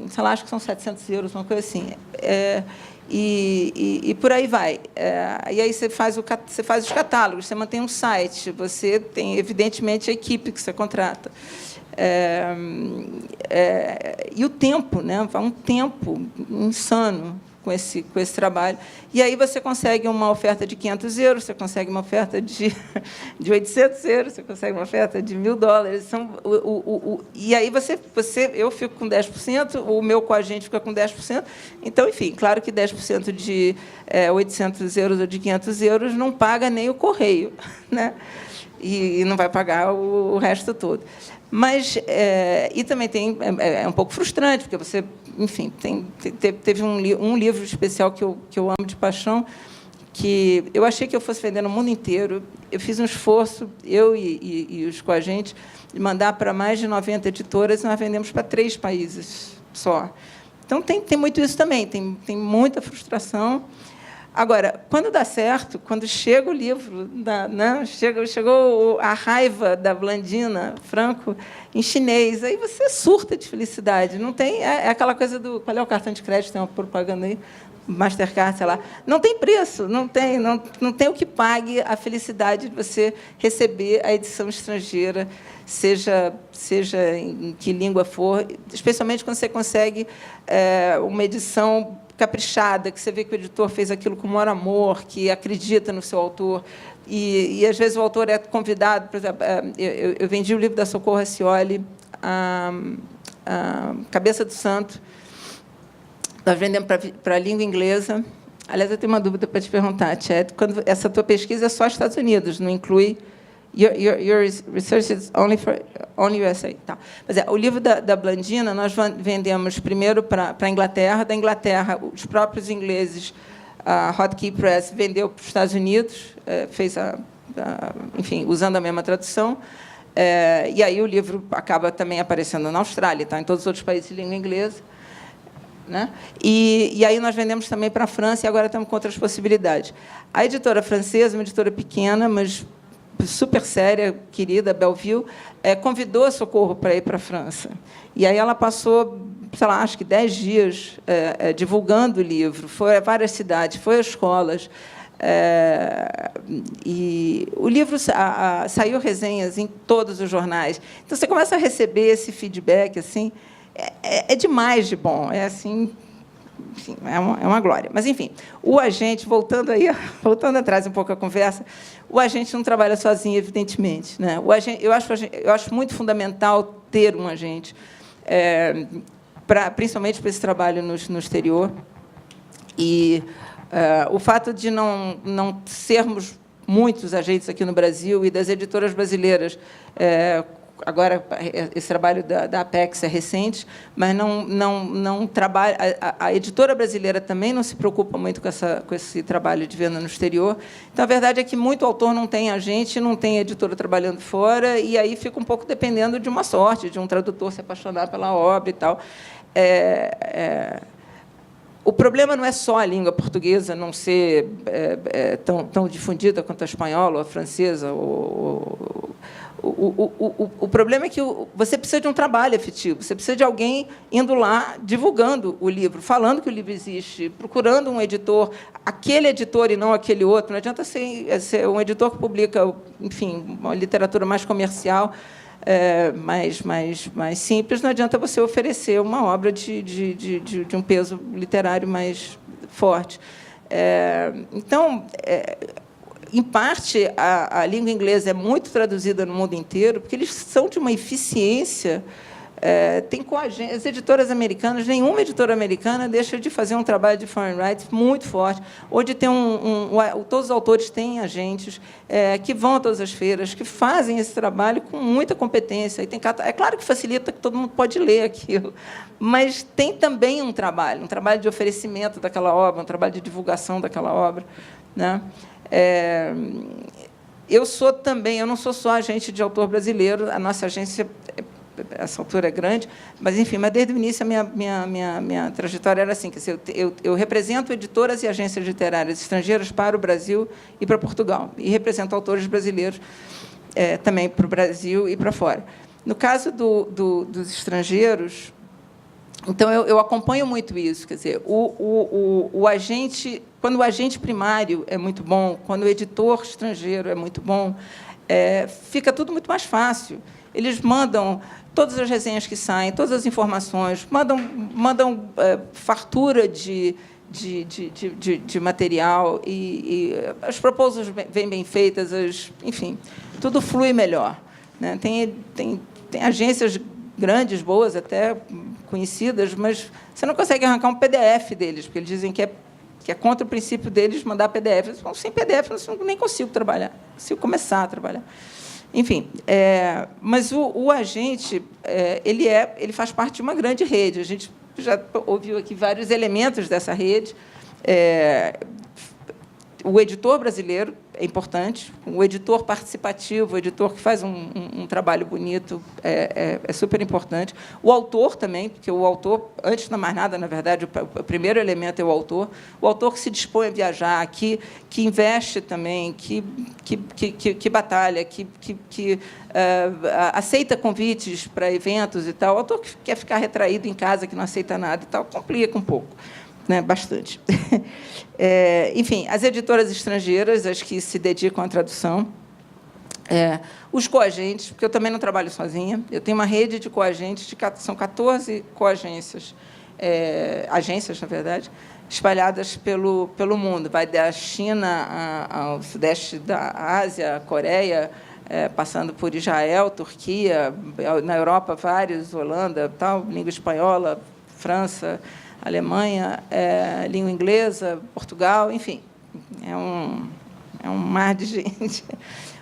Sei lá, acho que são 700 euros, uma coisa assim. E por aí vai. E aí você faz os catálogos, você mantém um site, você tem, evidentemente, a equipe que você contrata. E o tempo, né? Vai um tempo insano com esse trabalho. E aí você consegue uma oferta de 500 euros, você consegue uma oferta de 800 euros, você consegue uma oferta de $1.000. E aí eu fico com 10%, o meu coagente fica com 10%. Então, enfim, claro que 10% de 800 euros ou de 500 euros não paga nem o correio, né? E não vai pagar o resto todo. Mas e também é um pouco frustrante, porque você, enfim, teve um livro especial que eu amo de paixão, que eu achei que eu fosse vender no mundo inteiro. Eu fiz um esforço, eu e os coagentes, de mandar para mais de 90 editoras, e nós vendemos para 3 países só. Então, tem muito isso também, tem muita frustração. Agora, quando dá certo, quando chega o livro, né, chegou a raiva da Blandina Franco em chinês, aí você surta de felicidade. Não tem, aquela coisa do... Qual é o cartão de crédito? Tem uma propaganda aí, Mastercard, sei lá. Não tem preço, não tem o que pague a felicidade de você receber a edição estrangeira, seja em que língua for, especialmente quando você consegue uma edição caprichada, que você vê que o editor fez aquilo com o maior amor, que acredita no seu autor. E às vezes, o autor é convidado... Por exemplo, eu vendi o livro da Socorro Racioli, a Cabeça do Santo. Nós vendemos para a língua inglesa. Aliás, eu tenho uma dúvida para te perguntar, Chad. Essa tua pesquisa é só Estados Unidos, não inclui... Your research is only USA. Tá. Mas o livro da Blandina, nós vendemos primeiro para a Inglaterra. Da Inglaterra, os próprios ingleses, a Hotkey Press, vendeu para os Estados Unidos, fez enfim, usando a mesma tradução. E aí o livro acaba também aparecendo na Austrália, tá, em todos os outros países de língua inglesa. né? E aí nós vendemos também para a França, e agora estamos com outras possibilidades. A editora francesa, uma editora pequena, mas super séria, querida, Belleville, convidou a Socorro para ir para a França. E aí ela passou, sei lá, acho que 10 dias divulgando o livro, foi a várias cidades, foi a escolas. E o livro saiu resenhas em todos os jornais. Então, você começa a receber esse feedback, assim, é demais de bom. É assim, enfim, é uma glória. Mas, enfim, o agente, voltando atrás um pouco a conversa, o agente não trabalha sozinho, evidentemente, né? Eu acho muito fundamental ter um agente, principalmente para esse trabalho no exterior. E o fato de não sermos muitos agentes aqui no Brasil e das editoras brasileiras, agora esse trabalho da Apex é recente, mas não trabalha. A editora brasileira também não se preocupa muito com esse trabalho de venda no exterior. Então, a verdade é que muito autor não tem agente, não tem editora trabalhando fora, e aí fica um pouco dependendo de uma sorte, de um tradutor se apaixonar pela obra e tal. O problema não é só a língua portuguesa não ser tão difundida quanto a espanhola, ou a francesa. O problema é que você precisa de um trabalho efetivo, você precisa de alguém indo lá, divulgando o livro, falando que o livro existe, procurando um editor, aquele editor e não aquele outro. Não adianta ser um editor que publica, enfim, uma literatura mais comercial, mais simples, não adianta você oferecer uma obra de um peso literário mais forte. Então, em parte, a língua inglesa é muito traduzida no mundo inteiro, porque eles são de uma eficiência. Tem as editoras americanas, nenhuma editora americana deixa de fazer um trabalho de foreign rights muito forte, ou de ter todos os autores têm agentes que vão a todas as feiras, que fazem esse trabalho com muita competência. É claro que facilita, que todo mundo pode ler aquilo, mas tem também um trabalho de oferecimento daquela obra, um trabalho de divulgação daquela obra, né? Eu não sou só agente de autor brasileiro, a nossa agência, essa altura é grande, mas, enfim, desde o início a minha trajetória era assim, quer dizer, eu represento editoras e agências literárias estrangeiras para o Brasil e para Portugal, e represento autores brasileiros também para o Brasil e para fora. No caso dos estrangeiros, então, eu acompanho muito isso, quer dizer, o agente, quando o agente primário é muito bom, quando o editor estrangeiro é muito bom, fica tudo muito mais fácil. Eles mandam todas as resenhas que saem, todas as informações, mandam fartura de material, e as propostas vêm bem feitas, enfim, tudo flui melhor, né? Tem agências grandes, boas, até conhecidas, mas você não consegue arrancar um PDF deles, porque eles dizem que é contra o princípio deles mandar PDF. Eles falam, sem PDF, eu nem consigo trabalhar, consigo começar a trabalhar. Enfim, mas o agente ele faz parte de uma grande rede. A gente já ouviu aqui vários elementos dessa rede. O editor brasileiro é importante, o editor participativo, o editor que faz um trabalho bonito é super importante. O autor também, porque o autor, antes de mais nada, na verdade, o primeiro elemento é o autor que se dispõe a viajar, que investe também, que batalha, que aceita convites para eventos e tal. O autor que quer ficar retraído em casa, que não aceita nada e tal, complica um pouco. Né, bastante. Enfim, as editoras estrangeiras, as que se dedicam à tradução, os coagentes, porque eu também não trabalho sozinha, eu tenho uma rede de coagentes, são 14 coagências, agências, na verdade, espalhadas pelo mundo. Vai da China ao sudeste da Ásia, a Coreia, passando por Israel, Turquia, na Europa, vários, Holanda, tal, língua espanhola, França, Alemanha, língua inglesa, Portugal, enfim, é um mar de gente.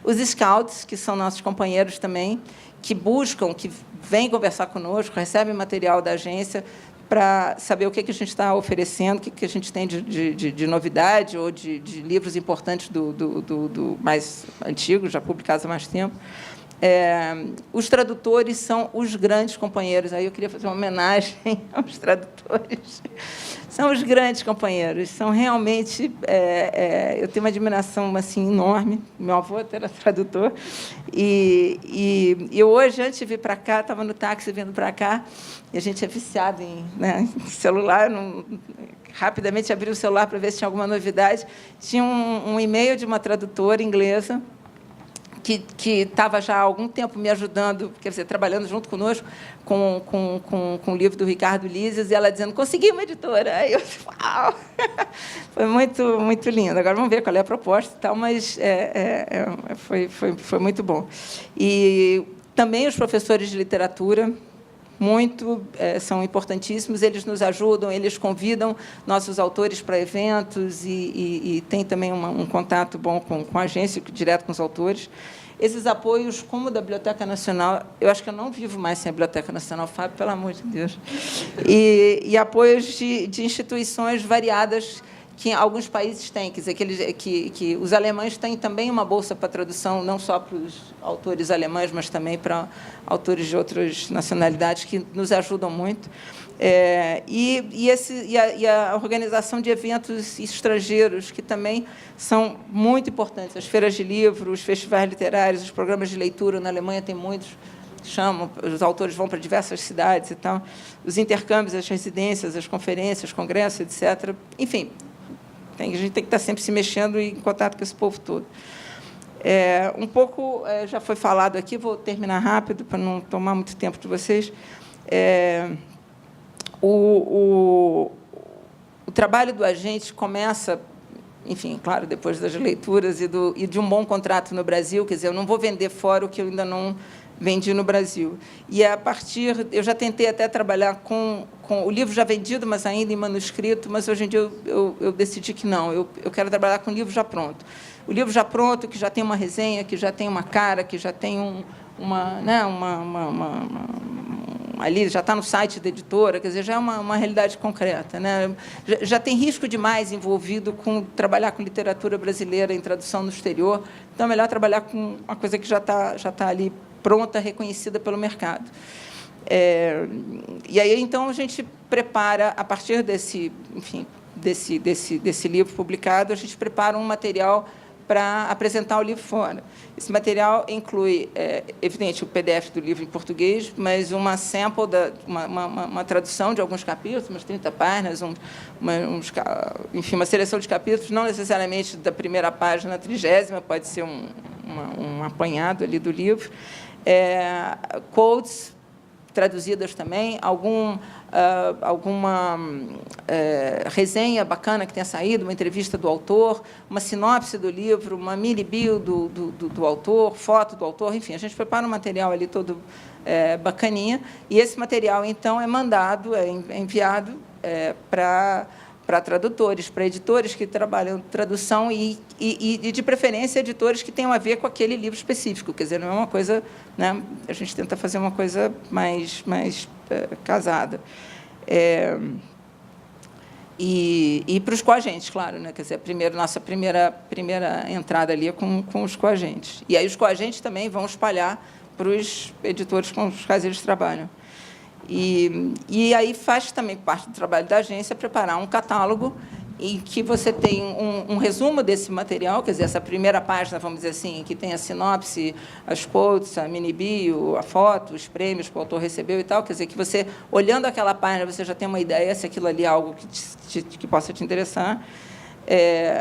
Os scouts, que são nossos companheiros também, que buscam, que vêm conversar conosco, recebem material da agência para saber o que a gente está oferecendo, o que a gente tem de novidade ou de livros importantes do mais antigos, já publicados há mais tempo. Os tradutores são os grandes companheiros. Aí eu queria fazer uma homenagem aos tradutores. São os grandes companheiros. São realmente... eu tenho uma admiração assim, enorme. Meu avô até era tradutor. E eu hoje, antes de vir para cá, estava no táxi vindo para cá, e a gente é viciado em celular. Rapidamente abri o celular para ver se tinha alguma novidade. Tinha um e-mail de uma tradutora inglesa que estava já há algum tempo me ajudando, quer dizer, trabalhando junto conosco com o livro do Ricardo Lises, e ela dizendo, consegui uma editora. Aí eu disse, uau! Foi muito, muito lindo. Agora vamos ver qual é a proposta e tal, mas foi muito bom. E também os professores de literatura, são importantíssimos, eles nos ajudam, eles convidam nossos autores para eventos e tem também um contato bom com a agência, direto com os autores. Esses apoios, como o da Biblioteca Nacional, eu acho que eu não vivo mais sem a Biblioteca Nacional, Fábio, pelo amor de Deus. E apoios de instituições variadas que alguns países têm, quer dizer, que os alemães têm também uma bolsa para tradução, não só para os autores alemães, mas também para autores de outras nacionalidades, que nos ajudam muito. E a organização de eventos estrangeiros, que também são muito importantes. As feiras de livro, os festivais literários, os programas de leitura, na Alemanha tem muitos, chamam, os autores vão para diversas cidades e tal, os intercâmbios, as residências, as conferências, congressos, etc. Enfim, a gente tem que estar sempre se mexendo e em contato com esse povo todo. Um pouco já foi falado aqui, vou terminar rápido para não tomar muito tempo de vocês. O trabalho do agente começa, enfim, claro, depois das leituras e de um bom contrato no Brasil, quer dizer, eu não vou vender fora o que eu ainda não vendi no Brasil. E, a partir... Eu já tentei até trabalhar com o livro já vendido, mas ainda em manuscrito, mas, hoje em dia, eu decidi que não. Eu quero trabalhar com o livro já pronto. O livro já pronto, que já tem uma resenha, que já tem uma cara, que já tem ali já está no site da editora, quer dizer, já é uma realidade concreta, né? Já tem risco demais envolvido com trabalhar com literatura brasileira em tradução no exterior, então é melhor trabalhar com uma coisa que já está ali pronta, reconhecida pelo mercado. E aí, então, a gente prepara, a partir desse livro publicado, a gente prepara um material para apresentar o livro fora. Esse material inclui, evidente, o PDF do livro em português, mas uma sample, uma tradução de alguns capítulos, umas 30 páginas, enfim, uma seleção de capítulos, não necessariamente da primeira página à 30ª, pode ser um apanhado ali do livro, quotes traduzidas também, alguma resenha bacana que tenha saído, uma entrevista do autor, uma sinopse do livro, uma mini bio do autor, foto do autor, enfim, a gente prepara um material ali todo bacaninha, e esse material, então, é mandado, enviado para tradutores, para editores que trabalham tradução e, de preferência, editores que tenham a ver com aquele livro específico. Quer dizer, não é uma coisa... Né, a gente tenta fazer uma coisa mais casada. E para os coagentes, claro, né? Quer dizer, nossa primeira entrada ali é com os coagentes. E aí os coagentes também vão espalhar para os editores com os quais eles trabalham. E aí faz também parte do trabalho da agência preparar um catálogo em que você tem um resumo desse material, quer dizer, essa primeira página, vamos dizer assim, que tem a sinopse, as quotes, a mini bio, a foto, os prêmios que o autor recebeu e tal, quer dizer, que você, olhando aquela página, você já tem uma ideia se aquilo ali é algo que possa te interessar.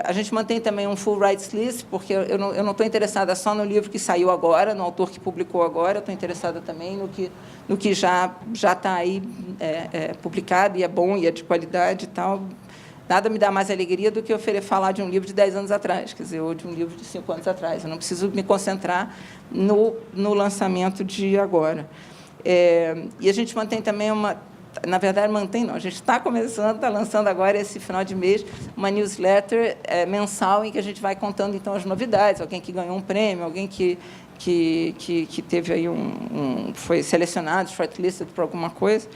A gente mantém também um full rights list, porque eu não estou interessada só no livro que saiu agora, no autor que publicou agora, eu estou interessada também no que já está aí publicado, e é bom, e é de qualidade e tal. Nada me dá mais alegria do que falar de um livro de 10 anos atrás, quer dizer, ou de um livro de 5 anos atrás. Eu não preciso me concentrar no lançamento de agora. E a gente mantém também na verdade, não. A gente está lançando agora, esse final de mês, uma newsletter mensal em que a gente vai contando, então, as novidades, alguém que ganhou um prêmio, alguém que teve aí foi selecionado, shortlisted para alguma coisa.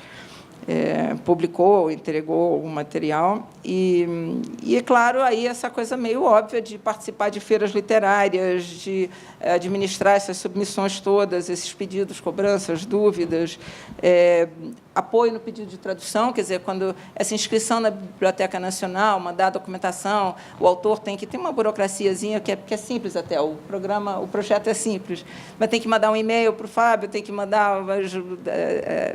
publicou, entregou o material. E, é claro, aí essa coisa meio óbvia de participar de feiras literárias, de administrar essas submissões todas, esses pedidos, cobranças, dúvidas, apoio no pedido de tradução, quer dizer, quando essa inscrição na Biblioteca Nacional, mandar a documentação, o autor tem uma burocraciazinha que é simples até, o projeto é simples, mas tem que mandar um e-mail para o Fábio, tem que mandar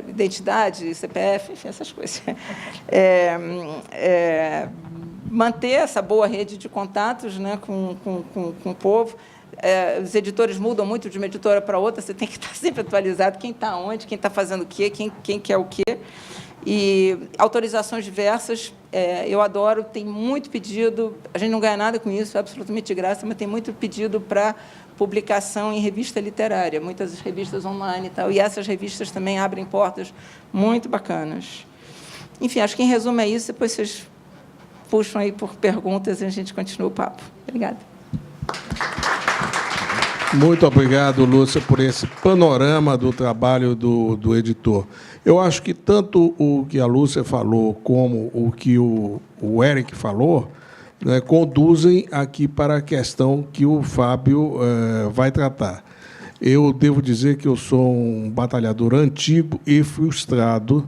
identidade, CPF, enfim, essas coisas. Manter essa boa rede de contatos, né, com o povo. Os editores mudam muito de uma editora para outra, você tem que estar sempre atualizado, quem está onde, quem está fazendo o quê, quem quer o quê. E autorizações diversas, eu adoro, tem muito pedido, a gente não ganha nada com isso, é absolutamente de graça, mas tem muito pedido para publicação em revista literária, muitas revistas online e tal, e essas revistas também abrem portas muito bacanas. Enfim, acho que, em resumo, é isso, depois vocês puxam aí por perguntas e a gente continua o papo. Obrigada. Muito obrigado, Lúcia, por esse panorama do trabalho do editor. Eu acho que tanto o que a Lúcia falou como o que o Eric falou, né, conduzem aqui para a questão que o Fábio vai tratar. Eu devo dizer que eu sou um batalhador antigo e frustrado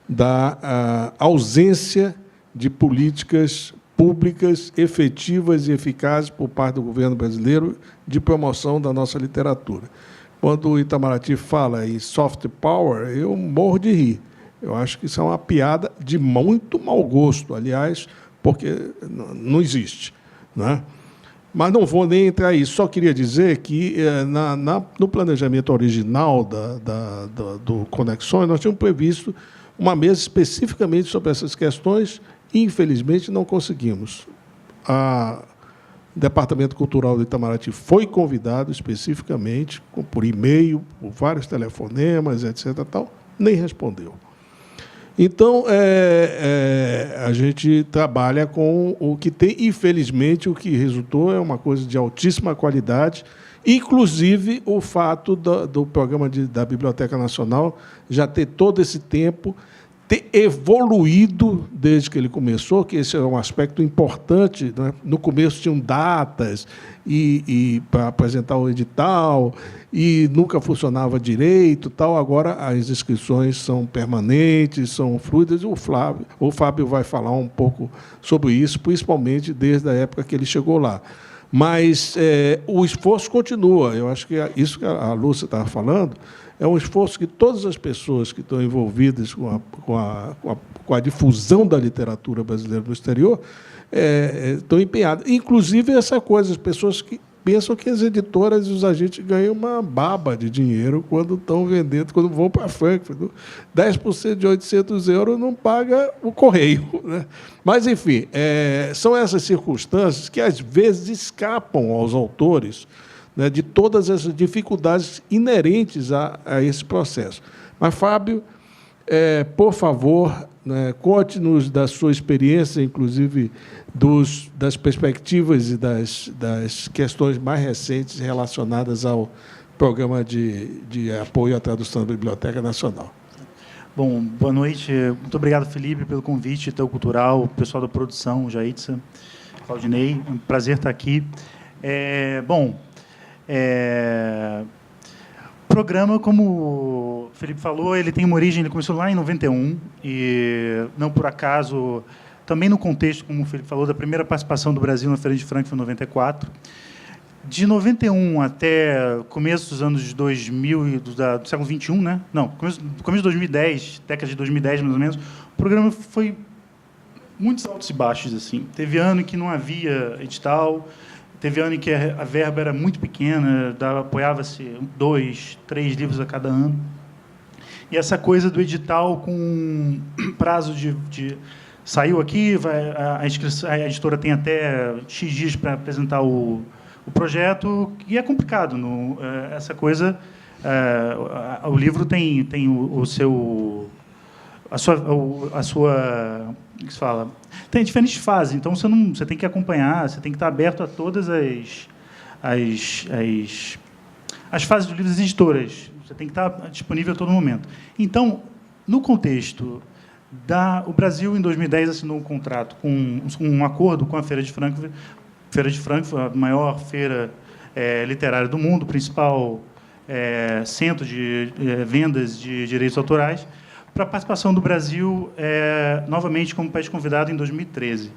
da ausência de políticas públicas efetivas e eficazes por parte do governo brasileiro de promoção da nossa literatura. Quando o Itamaraty fala em soft power, eu morro de rir. Eu acho que isso é uma piada de muito mau gosto, aliás, porque não existe, né? Mas não vou nem entrar aí. Só queria dizer que, no planejamento original do Conexões, nós tínhamos previsto uma mesa especificamente sobre essas questões. Infelizmente, não conseguimos. O Departamento Cultural do Itamaraty foi convidado especificamente, por e-mail, por vários telefonemas, etc., tal, nem respondeu. Então, a gente trabalha com o que tem. Infelizmente, o que resultou é uma coisa de altíssima qualidade, inclusive o fato do programa da Biblioteca Nacional já ter todo esse tempo, ter evoluído desde que ele começou, que esse é um aspecto importante, né? No começo tinham datas e para apresentar o edital, e nunca funcionava direito, tal. Agora as inscrições são permanentes, são fluidas, e o Fábio vai falar um pouco sobre isso, principalmente desde a época que ele chegou lá. Mas o esforço continua. Eu acho que isso que a Lúcia estava falando é um esforço que todas as pessoas que estão envolvidas com a difusão da literatura brasileira no exterior estão empenhadas. Inclusive, essa coisa, as pessoas que pensam que as editoras e os agentes ganham uma baba de dinheiro quando estão vendendo, quando vão para Frankfurt. 10% de 800 euros não paga o correio, né? Mas, enfim, são essas circunstâncias que, às vezes, escapam aos autores, né, de todas essas dificuldades inerentes a esse processo. Mas, Fábio, por favor, né, conte-nos da sua experiência, inclusive das perspectivas e das questões mais recentes relacionadas ao programa de apoio à tradução da Biblioteca Nacional. Bom, boa noite. Muito obrigado, Felipe, pelo convite, Itaú Cultural, o pessoal da produção, Jaitza, Claudinei. É um prazer estar aqui. O programa, como o Felipe falou, ele tem uma origem, ele começou lá em 91, e não por acaso, também no contexto, como o Felipe falou, da primeira participação do Brasil na Feira de Frankfurt em 94. De 91 até começo dos anos 2000, do século XXI, né? Não, começo de 2010, década de 2010, mais ou menos, o programa foi muitos altos e baixos, assim. Teve ano em que não havia edital, teve ano em que a verba era muito pequena, apoiava-se 2, 3 livros a cada ano. E essa coisa do edital com prazo de saiu aqui, a editora tem até X dias para apresentar o projeto, e é complicado. Essa coisa, o livro tem a sua o que se fala? Tem diferentes fases, então você tem que acompanhar, você tem que estar aberto a todas as fases do livro das editoras. Você tem que estar disponível a todo momento. Então, no contexto O Brasil, em 2010, assinou um contrato, um acordo com a Feira de Frankfurt. Feira de Frankfurt, a maior feira literária do mundo, principal centro de vendas de direitos autorais, para a participação do Brasil novamente como país convidado em 2013.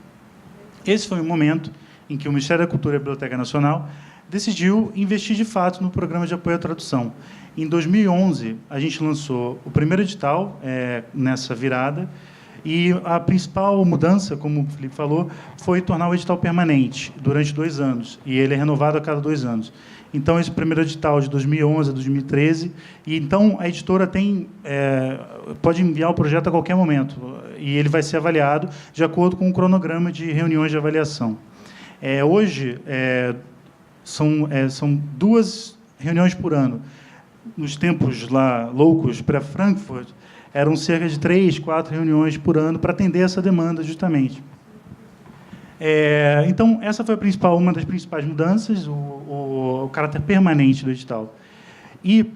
Esse foi o momento em que o Ministério da Cultura e a Biblioteca Nacional decidiu investir de fato no programa de apoio à tradução. Em 2011, a gente lançou o primeiro edital nessa virada, e a principal mudança, como o Felipe falou, foi tornar o edital permanente durante 2 anos, e ele é renovado a cada 2 anos. Então, esse primeiro edital de 2011 a 2013, e então a editora pode enviar o projeto a qualquer momento, e ele vai ser avaliado de acordo com o cronograma de reuniões de avaliação. Hoje, são 2 reuniões por ano. Nos tempos lá loucos pré-Frankfurt, eram cerca de 3, 4 reuniões por ano para atender essa demanda, justamente. Então, essa foi uma das principais mudanças, o caráter permanente do edital. E eu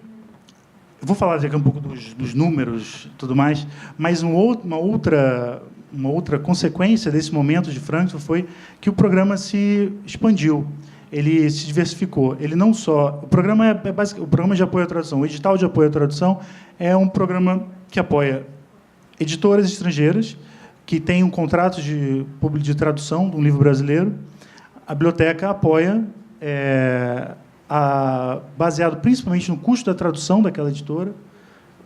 vou falar daqui um pouco dos números e tudo mais, mas uma outra consequência desse momento de Frankfurt foi que o programa se expandiu. Ele se diversificou. Ele não só... O programa o programa de apoio à tradução, o edital de apoio à tradução, é um programa que apoia editoras estrangeiras que têm um contrato de tradução de um livro brasileiro. A biblioteca apoia, baseado principalmente no custo da tradução daquela editora.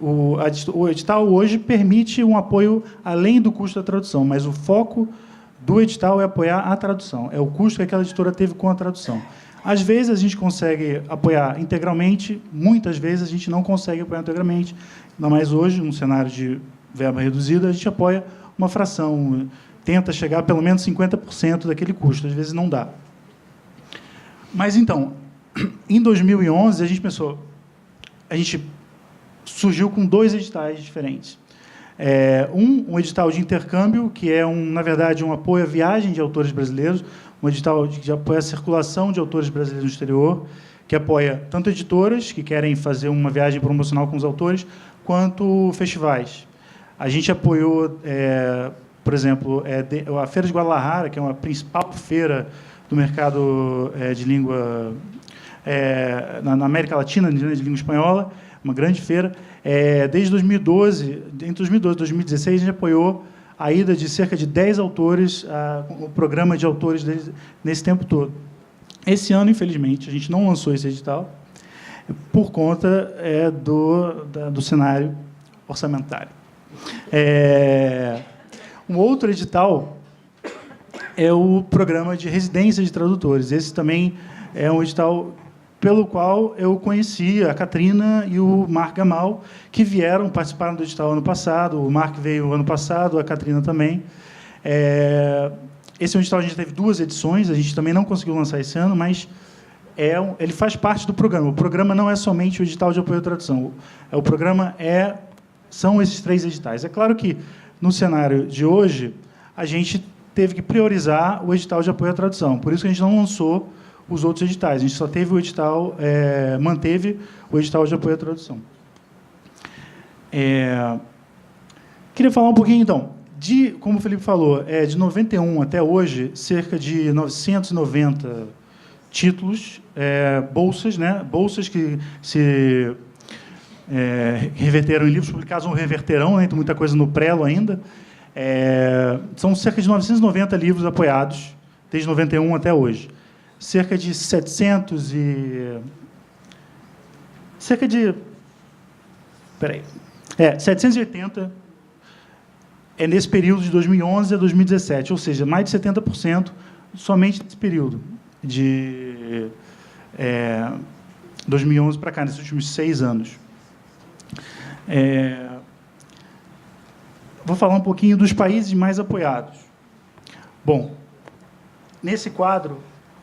O edital hoje permite um apoio além do custo da tradução, mas o foco do edital é apoiar a tradução, é o custo que aquela editora teve com a tradução. Às vezes, a gente consegue apoiar integralmente, muitas vezes a gente não consegue apoiar integralmente, ainda mais hoje, num cenário de verba reduzida, a gente apoia uma fração, tenta chegar a pelo menos 50% daquele custo, às vezes não dá. Mas, então, em 2011, a gente surgiu com 2 editais diferentes. Um edital de intercâmbio, que é, na verdade, um apoio à viagem de autores brasileiros, um edital que apoia a circulação de autores brasileiros no exterior, que apoia tanto editoras, que querem fazer uma viagem promocional com os autores, quanto festivais. A gente apoiou, por exemplo, a Feira de Guadalajara, que é uma principal feira do mercado de língua na América Latina, de língua espanhola, uma grande feira. Desde 2012, entre 2012 e 2016, a gente apoiou a ida de cerca de 10 autores, o programa de autores deles nesse tempo todo. Esse ano, infelizmente, a gente não lançou esse edital por conta do cenário orçamentário. Um outro edital é o programa de residência de tradutores. Esse também é um edital pelo qual eu conheci a Catrina e o Mark Gamal, que participaram do edital ano passado. O Mark veio ano passado, a Catrina também. Esse é um edital, a gente teve 2 edições, a gente também não conseguiu lançar esse ano, mas ele faz parte do programa. O programa não é somente o edital de apoio à tradução. O programa são esses 3 editais. É claro que, no cenário de hoje, a gente teve que priorizar o edital de apoio à tradução. Por isso que a gente não lançou os outros editais. A gente só teve manteve o edital de apoio à tradução. Queria falar um pouquinho, então, como o Felipe falou, de 91 até hoje, cerca de 990 títulos, bolsas, bolsas que se reverteram em livros publicados ou reverterão, tem muita coisa no prelo ainda. São cerca de 990 livros apoiados, desde 91 até hoje. Cerca de 780 nesse período de 2011 a 2017, ou seja, mais de 70% somente nesse período, de 2011 para cá, nesses últimos 6 anos. Vou falar um pouquinho dos países mais apoiados. Bom, nesse quadro,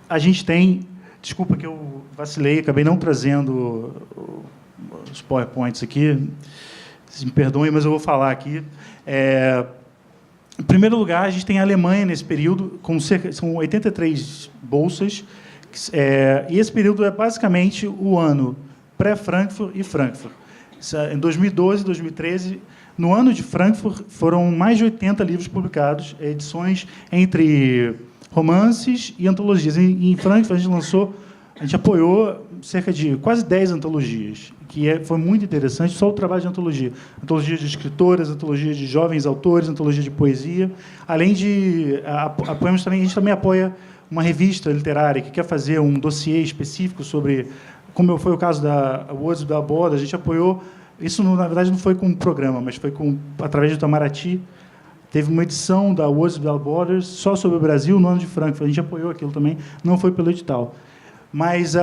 a gente tem... Desculpa que eu vacilei, acabei não trazendo os PowerPoints aqui. Vocês me perdoem, mas eu vou falar aqui. Em primeiro lugar, a gente tem a Alemanha nesse período, são 83 bolsas, e esse período é basicamente o ano pré-Frankfurt e Frankfurt. Em 2012, 2013, no ano de Frankfurt, foram mais de 80 livros publicados, edições entre romances e antologias. Em Frankfurt, a gente apoiou cerca de quase 10 antologias, foi muito interessante, só o trabalho de antologia. Antologia de escritoras, antologia de jovens autores, antologia de poesia. Além de apoiamos também, a gente também apoia uma revista literária que quer fazer um dossiê específico sobre, como foi o caso da Words Without Borders, a gente apoiou. Isso, na verdade, não foi com um programa, mas foi através do Itamaraty. Teve uma edição da Words Without Borders só sobre o Brasil no ano de Frankfurt. A gente apoiou aquilo também, não foi pelo edital. Mas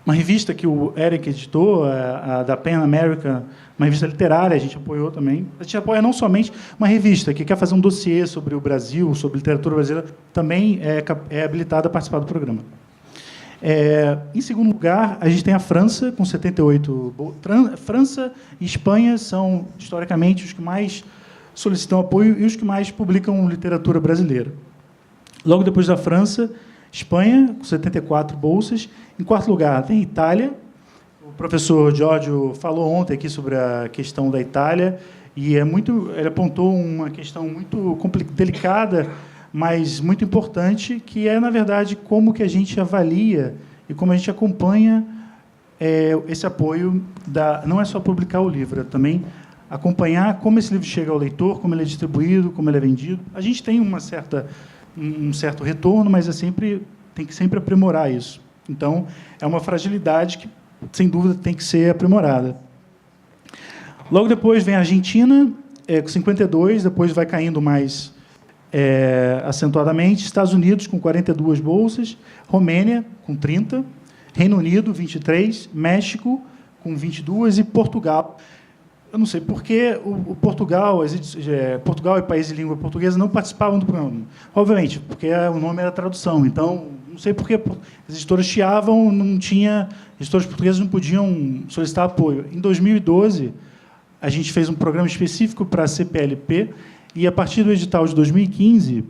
uma revista que o Eric editou, a da Pan America, uma revista literária, a gente apoiou também. A gente apoia não somente uma revista que quer fazer um dossiê sobre o Brasil, sobre literatura brasileira, também é habilitada a participar do programa. Em segundo lugar, a gente tem a França, com 78. França e Espanha são, historicamente, os que mais solicitam apoio e os que mais publicam literatura brasileira. Logo depois da França, Espanha, com 74 bolsas. Em quarto lugar, tem a Itália. O professor Giorgio falou ontem aqui sobre a questão da Itália, e ele apontou uma questão muito delicada, mas muito importante, que é, na verdade, como que a gente avalia e como a gente acompanha esse apoio. Não é só publicar o livro, é também acompanhar como esse livro chega ao leitor, como ele é distribuído, como ele é vendido. A gente tem um certo retorno, mas tem que sempre aprimorar isso. Então, é uma fragilidade que, sem dúvida, tem que ser aprimorada. Logo depois vem a Argentina, com 52, depois vai caindo mais acentuadamente. Estados Unidos, com 42 bolsas. Romênia, com 30. Reino Unido, 23. México, com 22. E Portugal. Eu não sei por que Portugal e países de língua portuguesa não participavam do programa. Obviamente, porque o nome era tradução. Então, não sei por que as editoras chiavam, editores portugueses não podiam solicitar apoio. Em 2012, a gente fez um programa específico para a CPLP, e, a partir do edital de 2015,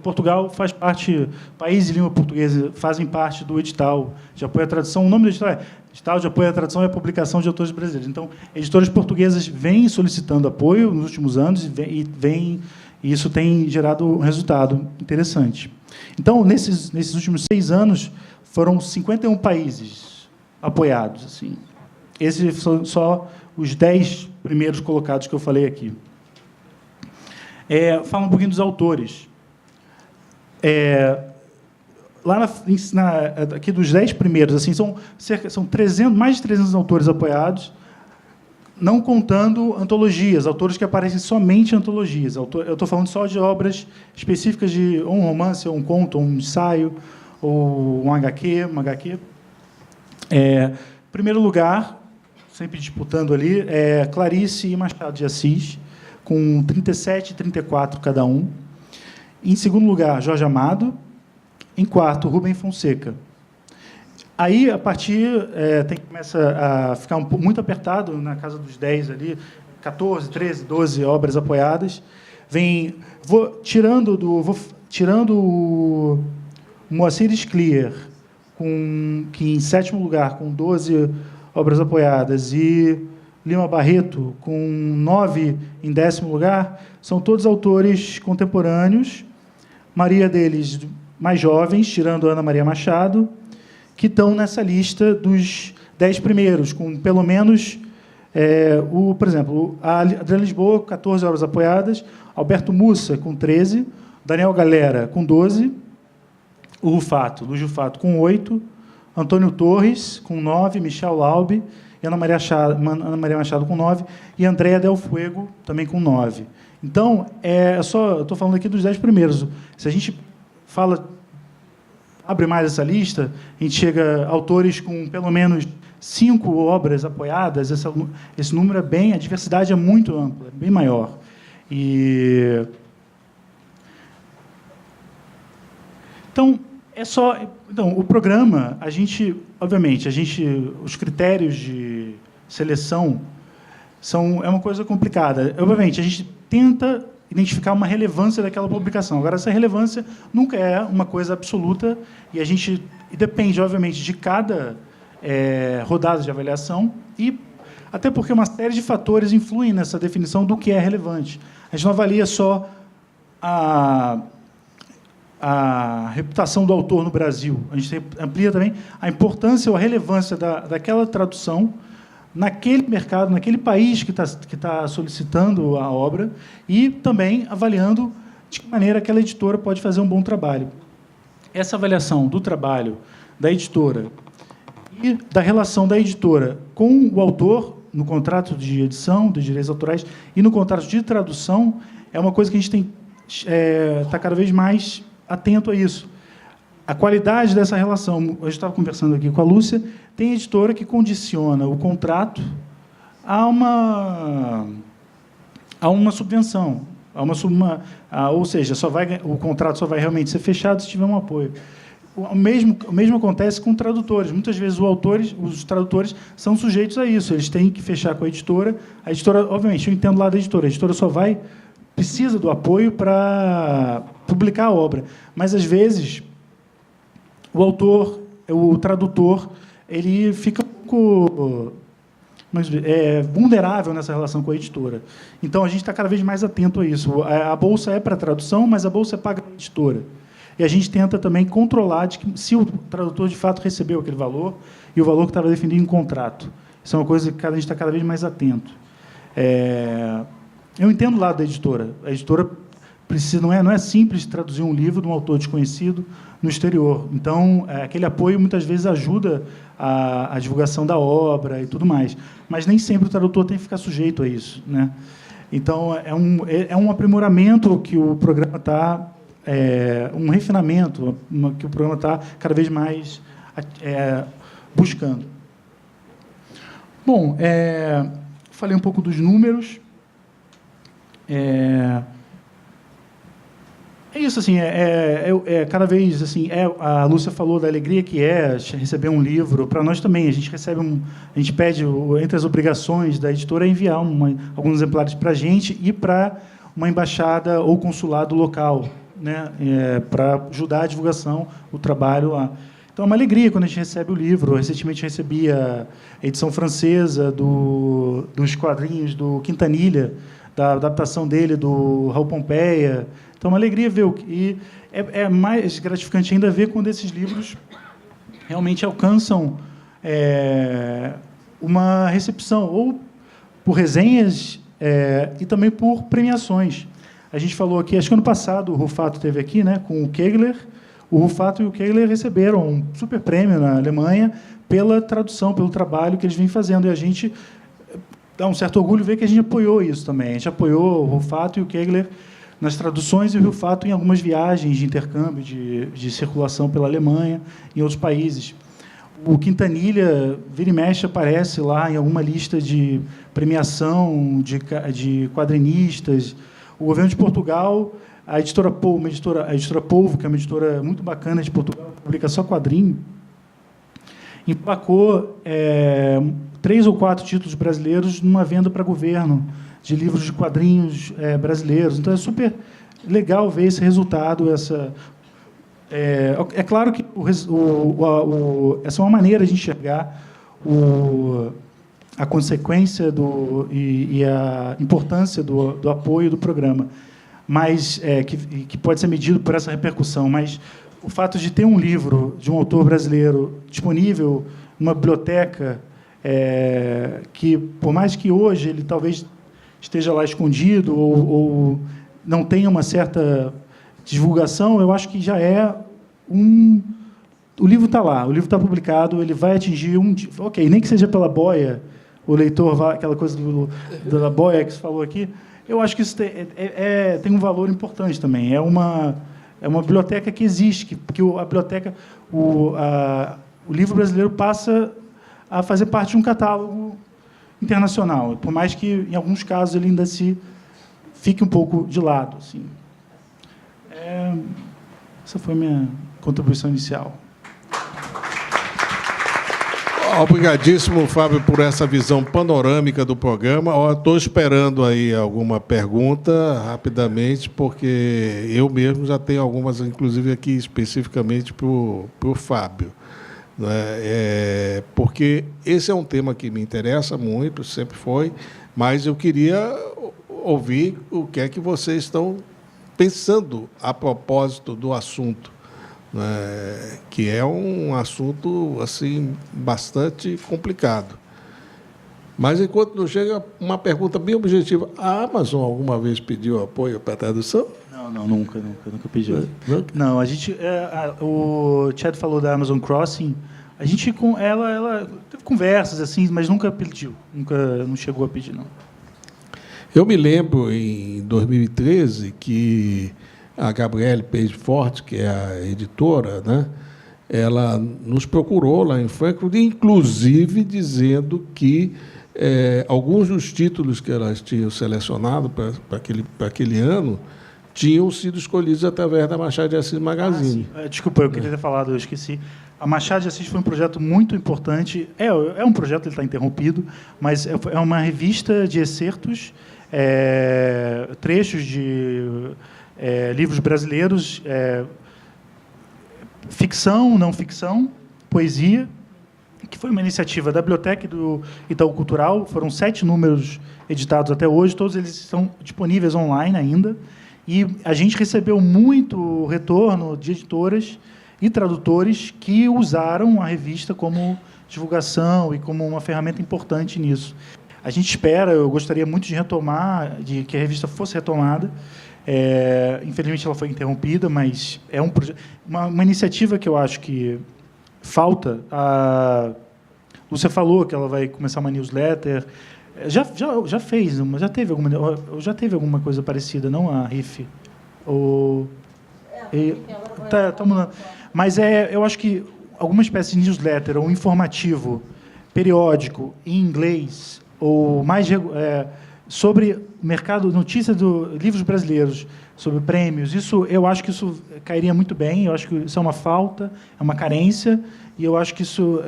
Portugal faz parte, países de língua portuguesa fazem parte do edital de apoio à tradução. O nome do edital é Edital de Apoio à Tradução e à Publicação de Autores Brasileiros. Então, editoras portuguesas vêm solicitando apoio nos últimos anos e isso tem gerado um resultado interessante. Então, nesses últimos 6 anos, foram 51 países apoiados. Assim. Esses são só os 10 primeiros colocados que eu falei aqui. Fala um pouquinho dos autores. Lá aqui dos 10 primeiros, assim, são mais de 300 autores apoiados, não contando antologias, autores que aparecem somente em antologias. Eu estou falando só de obras específicas de um romance, ou um conto, ou um ensaio, ou um HQ, uma HQ. Em primeiro lugar, sempre disputando ali, Clarice e Machado de Assis, com 37 e 34 cada um. Em segundo lugar, Jorge Amado. Em quarto, Rubem Fonseca. Aí, a partir, começa a ficar muito apertado, na casa dos 10 ali, 14, 13, 12 obras apoiadas. Tirando o Moacir Sclier, que em sétimo lugar, com 12 obras apoiadas, e Lima Barreto, com 9 em 10º lugar, são todos autores contemporâneos, maioria deles mais jovens, tirando Ana Maria Machado, que estão nessa lista dos 10 primeiros, com pelo menos, por exemplo, a Adriana Lisboa, com 14 obras apoiadas, Alberto Mussa, com 13, Daniel Galera, com 12, o Luiz Rufato, com 8, Antônio Torres, com 9, Michel Laube, e Ana Maria Machado, com 9, e Andréa Del Fuego, também com 9. Então, eu estou falando aqui dos 10 primeiros. Se a gente abre mais essa lista, a gente chega a autores com pelo menos 5 obras apoiadas. Esse número a diversidade é muito ampla, é bem maior. Então, o programa, obviamente, os critérios de seleção é uma coisa complicada. Obviamente, a gente tenta identificar uma relevância daquela publicação. Agora, essa relevância nunca é uma coisa absoluta e depende, obviamente, de cada rodada de avaliação e até porque uma série de fatores influem nessa definição do que é relevante. A gente não avalia só a reputação do autor no Brasil. A gente amplia também a importância ou a relevância daquela tradução naquele mercado, naquele país que tá solicitando a obra e também avaliando de que maneira aquela editora pode fazer um bom trabalho. Essa avaliação do trabalho da editora e da relação da editora com o autor no contrato de edição, dos direitos autorais e no contrato de tradução é uma coisa que a gente tem está cada vez mais atento a isso. A qualidade dessa relação, eu estava conversando aqui com a Lúcia, tem editora que condiciona o contrato a uma subvenção, ou seja, o contrato só vai realmente ser fechado se tiver um apoio. O mesmo acontece com tradutores. Muitas vezes os tradutores são sujeitos a isso. Eles têm que fechar com a editora. A editora, obviamente, eu entendo lá da editora. A editora precisa do apoio para publicar a obra. Mas, às vezes, o tradutor, ele fica um pouco vulnerável nessa relação com a editora. Então, a gente está cada vez mais atento a isso. A bolsa é para tradução, mas a bolsa é paga para a editora. E a gente tenta também controlar se o tradutor, de fato, recebeu aquele valor e o valor que estava definido em contrato. Isso é uma coisa que a gente está cada vez mais atento. Eu entendo o lado da editora. A editora precisa, não é simples traduzir um livro de um autor desconhecido no exterior. Então, aquele apoio, muitas vezes, ajuda a divulgação da obra e tudo mais. Mas nem sempre o tradutor tem que ficar sujeito a isso, né? Então, é um aprimoramento que o programa está... um refinamento que o programa está cada vez mais buscando. Bom, falei um pouco dos números. É isso, assim, cada vez, assim, a Lúcia falou da alegria que é receber um livro. Para nós também, a gente pede, entre as obrigações da editora, enviar alguns exemplares para a gente e para uma embaixada ou consulado local, né, para ajudar a divulgação, o trabalho lá. Então, é uma alegria quando a gente recebe o livro. Recentemente, recebi a edição francesa dos quadrinhos do Quintanilha, da adaptação dele, do Raul Pompeia. Então, é uma alegria ver. E é mais gratificante ainda ver quando esses livros realmente alcançam uma recepção, ou por resenhas e também por premiações. A gente falou aqui, acho que ano passado o Rufato esteve aqui, né, com o Kegler. O Rufato e o Kegler receberam um super prêmio na Alemanha pela tradução, pelo trabalho que eles vêm fazendo. E a gente dá um certo orgulho ver que a gente apoiou isso também. A gente apoiou o Rufato e o Kegler nas traduções e o Rufato em algumas viagens de intercâmbio, de circulação pela Alemanha e em outros países. O Quintanilha, vira e mexe, aparece lá em alguma lista de premiação de quadrinistas. O governo de Portugal, a editora Polvo, que é uma editora muito bacana de Portugal, publica só quadrinho, emplacou 3 ou 4 títulos brasileiros numa venda para governo de livros de quadrinhos brasileiros. Então, é super legal ver esse resultado. É claro que essa é uma maneira de enxergar a consequência e a importância do apoio do programa, mas que pode ser medido por essa repercussão. Mas o fato de ter um livro de um autor brasileiro disponível numa biblioteca, que, por mais que hoje ele talvez esteja lá escondido ou não tenha uma certa divulgação, eu acho que já o livro está lá, o livro está publicado, ele vai atingir ok, nem que seja pela boia, o leitor vai, aquela coisa da boia que você falou aqui, eu acho que isso tem um valor importante também. É uma biblioteca que existe, porque a biblioteca, o livro brasileiro passa a fazer parte de um catálogo internacional, por mais que, em alguns casos, ele ainda fique um pouco de lado. Assim. Essa foi a minha contribuição inicial. Obrigadíssimo, Fábio, por essa visão panorâmica do programa. Estou esperando aí alguma pergunta rapidamente, porque eu mesmo já tenho algumas, inclusive aqui especificamente para o Fábio. Né? Porque esse é um tema que me interessa muito, sempre foi, mas eu queria ouvir o que é que vocês estão pensando a propósito do assunto. Que é um assunto assim bastante complicado. Mas, enquanto não chega, uma pergunta bem objetiva. A Amazon alguma vez pediu apoio para a tradução? Não, nunca pedi. Não, a gente... o Chad falou da Amazon Crossing. A gente, com ela teve conversas, assim, mas nunca pediu. Não chegou a pedir, não. Eu me lembro, em 2013, que a Gabriele Page Forte, que é a editora, né, ela nos procurou lá em Frankfurt, inclusive dizendo que alguns dos títulos que elas tinham selecionado para aquele ano tinham sido escolhidos através da Machado de Assis Magazine. Desculpa, eu queria ter falado, eu esqueci. A Machado de Assis foi um projeto muito importante. É um projeto, ele está interrompido, mas é uma revista de excertos, trechos de livros brasileiros, ficção, não ficção, poesia, que foi uma iniciativa da Biblioteca do Itaú Cultural. Foram 7 números editados até hoje, todos eles estão disponíveis online ainda. E a gente recebeu muito retorno de editoras e tradutores que usaram a revista como divulgação e como uma ferramenta importante nisso. A gente espera, eu gostaria muito de que a revista fosse retomada. Infelizmente, ela foi interrompida, mas é uma iniciativa que eu acho que falta. A Lúcia falou que ela vai começar uma newsletter. Já fez uma, já teve alguma coisa parecida, não a RIF? Tá mudando. Mas eu acho que alguma espécie de newsletter ou informativo periódico em inglês ou mais sobre mercado, notícia de livros brasileiros, sobre prêmios, eu acho que isso cairia muito bem. Eu acho que isso é uma falta, é uma carência, e eu acho que isso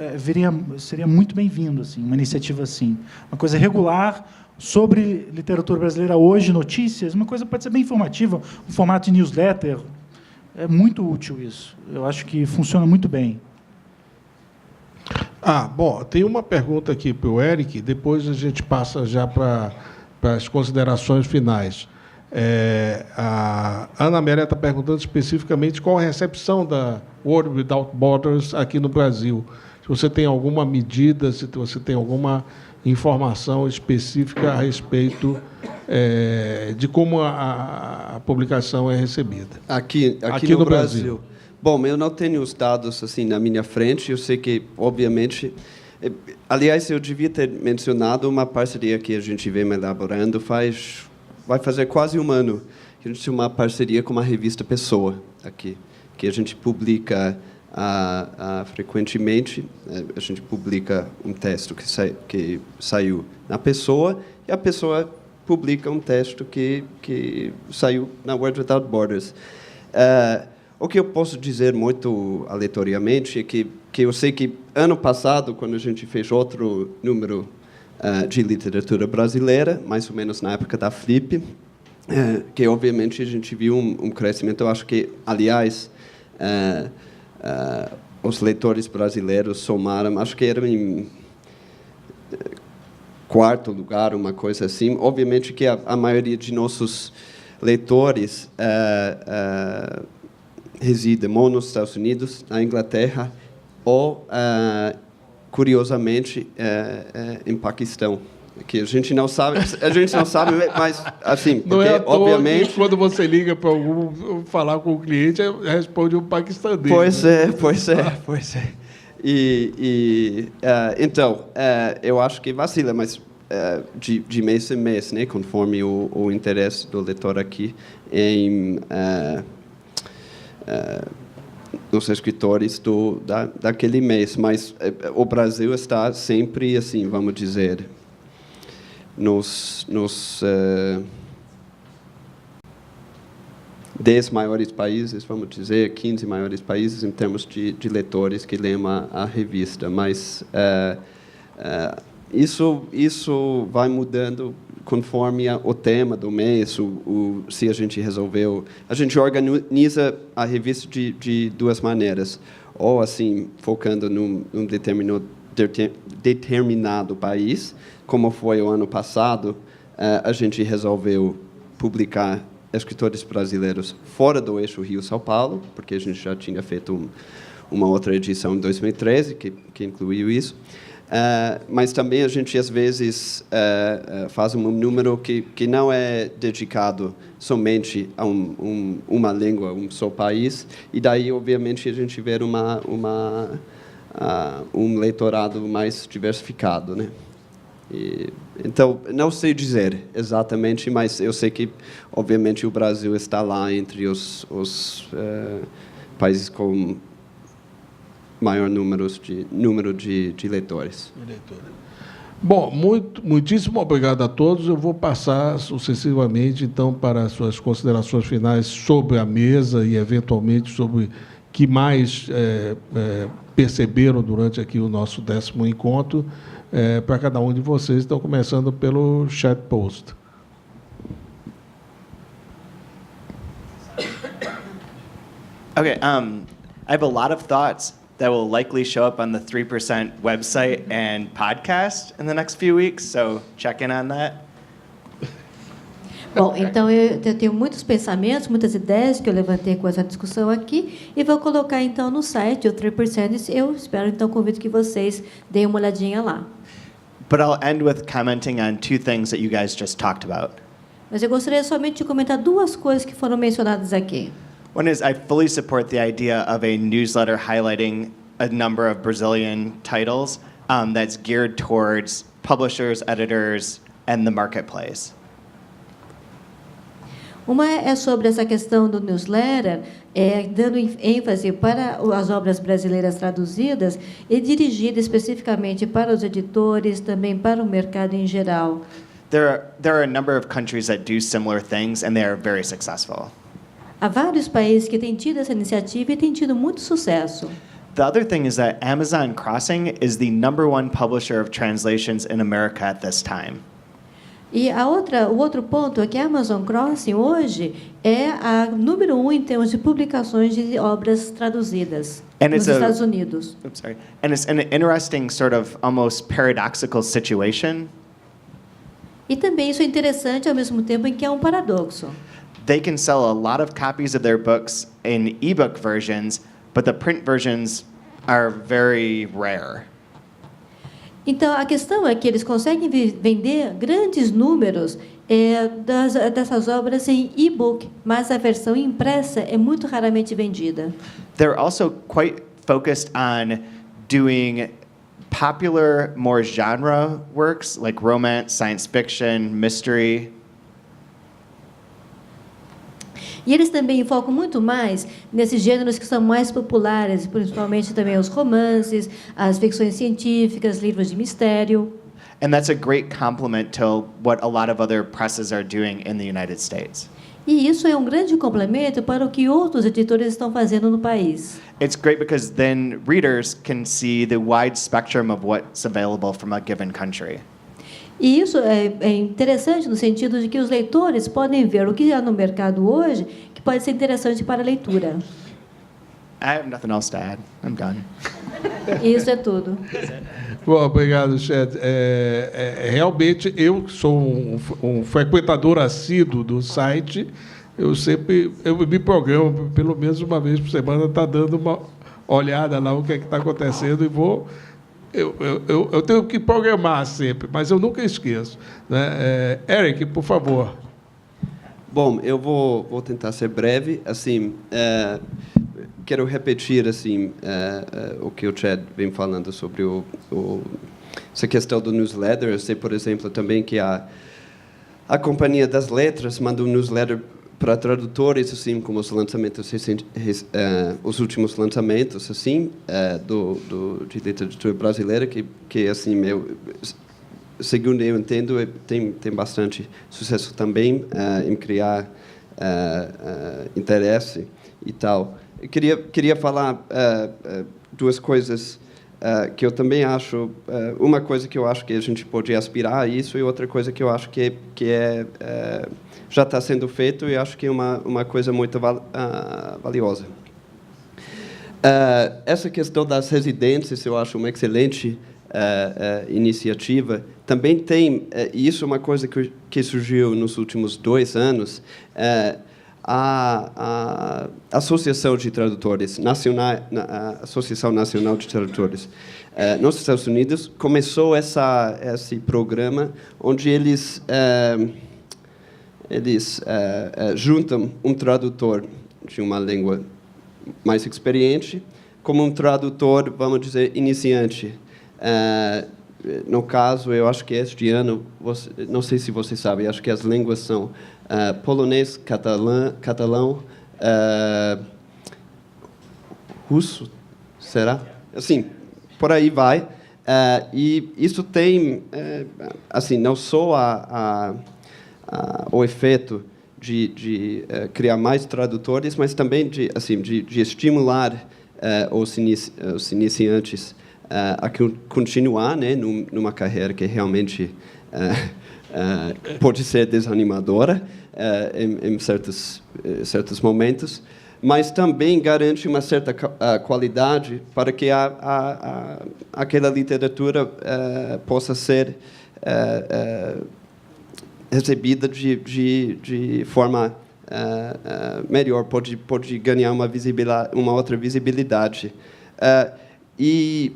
seria muito bem-vindo, assim, uma iniciativa assim, uma coisa regular sobre literatura brasileira hoje, notícias, uma coisa pode ser bem informativa, um formato de newsletter. É muito útil isso. Eu acho que funciona muito bem. Bom, tem uma pergunta aqui para o Eric, depois a gente passa já para as considerações finais. A Ana Amélia está perguntando especificamente qual a recepção da World Without Borders aqui no Brasil. Se você tem alguma medida, se você tem alguma informação específica a respeito de como a publicação é recebida. Aqui no Brasil. Bom, eu não tenho os dados assim na minha frente. Eu sei que, obviamente... Aliás, eu devia ter mencionado uma parceria que a gente vem elaborando vai fazer quase um ano. A gente tem uma parceria com uma revista Pessoa aqui, que a gente publica frequentemente. A gente publica um texto que saiu na Pessoa, e a Pessoa publica um texto que saiu na World Without Borders. O que eu posso dizer muito aleatoriamente é que eu sei que ano passado, quando a gente fez outro número de literatura brasileira, mais ou menos na época da Flip, que obviamente a gente viu um crescimento. Eu acho que, aliás, os leitores brasileiros somaram, acho que era em 4º lugar, uma coisa assim. Obviamente que a maioria de nossos leitores residem ou nos Estados Unidos, na Inglaterra, ou, curiosamente, em Paquistão, que a gente não sabe, mas assim, porque, não é à toa obviamente, que quando você liga para falar com o cliente, responde um paquistanês. Pois é. Então, eu acho que vacila, mas de mês em mês, né, conforme o interesse do leitor aqui em nos escritores daquele mês. Mas o Brasil está sempre, assim, vamos dizer, 10 maiores países, vamos dizer, 15 maiores países em termos de leitores que leem a revista. Mas isso vai mudando conforme o tema do mês, se a gente resolveu. A gente organiza a revista de duas maneiras. Ou, assim, focando num determinado país, como foi o ano passado, a gente resolveu publicar escritores brasileiros fora do eixo Rio-São Paulo, porque a gente já tinha feito uma outra edição em 2013, que incluiu isso. Mas também a gente, às vezes, faz um número que não é dedicado somente a uma língua, um só país, e daí, obviamente, a gente vê um leitorado mais diversificado, né? Então, não sei dizer exatamente, mas eu sei que, obviamente, o Brasil está lá entre os países com maior número de leitores. Bom, muitíssimo obrigado a todos. Eu vou passar sucessivamente, então, para as suas considerações finais sobre a mesa e, eventualmente, sobre o que mais perceberam durante aqui o nosso 10º encontro, para cada um de vocês. Então, começando pelo chat post. Okay, I have a lot of thoughts that will likely show up on the 3% website and podcast in the next few weeks, so check in on that. Bom, então eu tenho muitos pensamentos, muitas ideias que eu levantei com essa discussão aqui e vou colocar então no site o 3%. Eu espero então, convido que vocês deem uma olhadinha lá. But I'll end with commenting on two things that you guys just talked about. Mas eu gostaria somente de comentar duas coisas que foram mencionadas aqui. One is I fully support the idea of a newsletter highlighting a number of Brazilian titles that's geared towards publishers, editors, and the marketplace. Uma é sobre essa questão do newsletter, dando ênfase para as obras brasileiras traduzidas e dirigida especificamente para os editores, também para o mercado em geral. There are a number of countries that do similar things, and they are very successful. Há vários países que têm tido essa iniciativa e têm tido muito sucesso. The other thing is that Amazon Crossing is the #1 publisher of translations in America at this time. E o outro ponto é que a Amazon Crossing hoje é a número 1 em termos de publicações de obras traduzidas nos Estados Unidos. And it's an interesting sort of almost paradoxical situation. E também isso é interessante ao mesmo tempo em que é um paradoxo. They can sell a lot of copies of their books in ebook versions, but the print versions are very rare. Então, a questão é que eles conseguem vender grandes números dessas obras em e-book, mas a versão impressa é muito raramente vendida. They're also quite focused on doing popular, more genre works, like romance, science fiction, mystery. E eles também focam muito mais nesses gêneros que são mais populares, principalmente também os romances, as ficções científicas, livros de mistério. And that's a great complement to what a lot of other presses are doing in the United States. E isso é um grande complemento para o que outros editores estão fazendo no país. It's great because then readers can see the wide spectrum of what's available from a given country. E isso é interessante no sentido de que os leitores podem ver o que há no mercado hoje que pode ser interessante para a leitura. I have nothing else to add. I'm done. Isso é tudo. Bom, obrigado, Chad. Realmente, eu sou um frequentador assíduo do site. Eu me programo, pelo menos uma vez por semana, está dando uma olhada lá o que é que está acontecendo e vou... Eu tenho que programar sempre, mas eu nunca esqueço, né? Eric, por favor. Bom, eu vou tentar ser breve. Assim, quero repetir assim o que o Chad vem falando sobre essa questão do newsletter. Eu sei, por exemplo, também que a Companhia das Letras manda um newsletter para tradutores, assim, como os lançamentos os últimos lançamentos, assim, de literatura brasileira, que assim, segundo eu entendo, tem bastante sucesso também em criar interesse e tal. Eu queria falar duas coisas que eu também acho, uma coisa que eu acho que a gente pode aspirar a isso e outra coisa que eu acho que já está sendo feito e acho que é uma coisa muito valiosa. Essa questão das residências eu acho uma excelente iniciativa. Também tem, e isso é uma coisa que surgiu nos últimos 2 anos, a Associação de Tradutores, a Associação Nacional de Tradutores, nos Estados Unidos, começou esse programa onde eles juntam um tradutor de uma língua mais experiente como um tradutor, vamos dizer, iniciante. No caso, eu acho que este ano, não sei se você sabe, acho que as línguas são polonês, catalão, russo, será? Assim, por aí vai. E isso tem, assim, não só o efeito de criar mais tradutores, mas também de estimular os iniciantes a continuar, né, numa carreira que realmente pode ser desanimadora em certos momentos, mas também garante uma certa qualidade para que aquela literatura possa ser recebida de forma melhor, pode ganhar uma outra visibilidade. E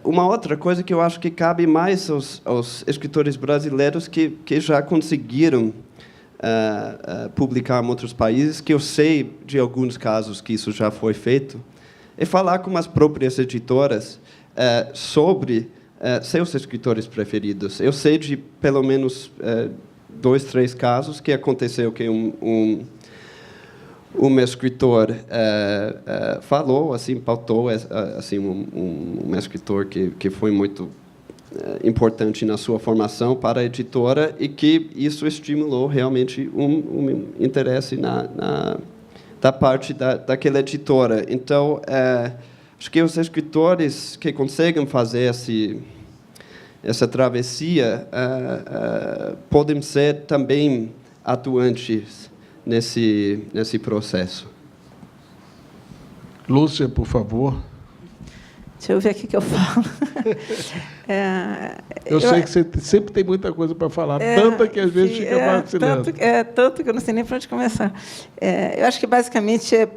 uma outra coisa que eu acho que cabe mais aos escritores brasileiros que já conseguiram publicar em outros países, que eu sei de alguns casos que isso já foi feito, é falar com as próprias editoras sobre seus escritores preferidos. Eu sei de pelo menos 2, 3 casos que aconteceu que um escritor falou, assim, pautou, assim, um escritor que foi muito importante na sua formação para a editora e que isso estimulou realmente um interesse da parte daquela editora. Então, acho que os escritores que conseguem fazer essa travessia podem ser também atuantes nesse processo. Lúcia, por favor. Deixa eu ver o que eu falo. Eu sei que você sempre tem muita coisa para falar, tanta que às vezes fica vacilando. Tanto que eu não sei nem para onde começar. Eu acho que, basicamente,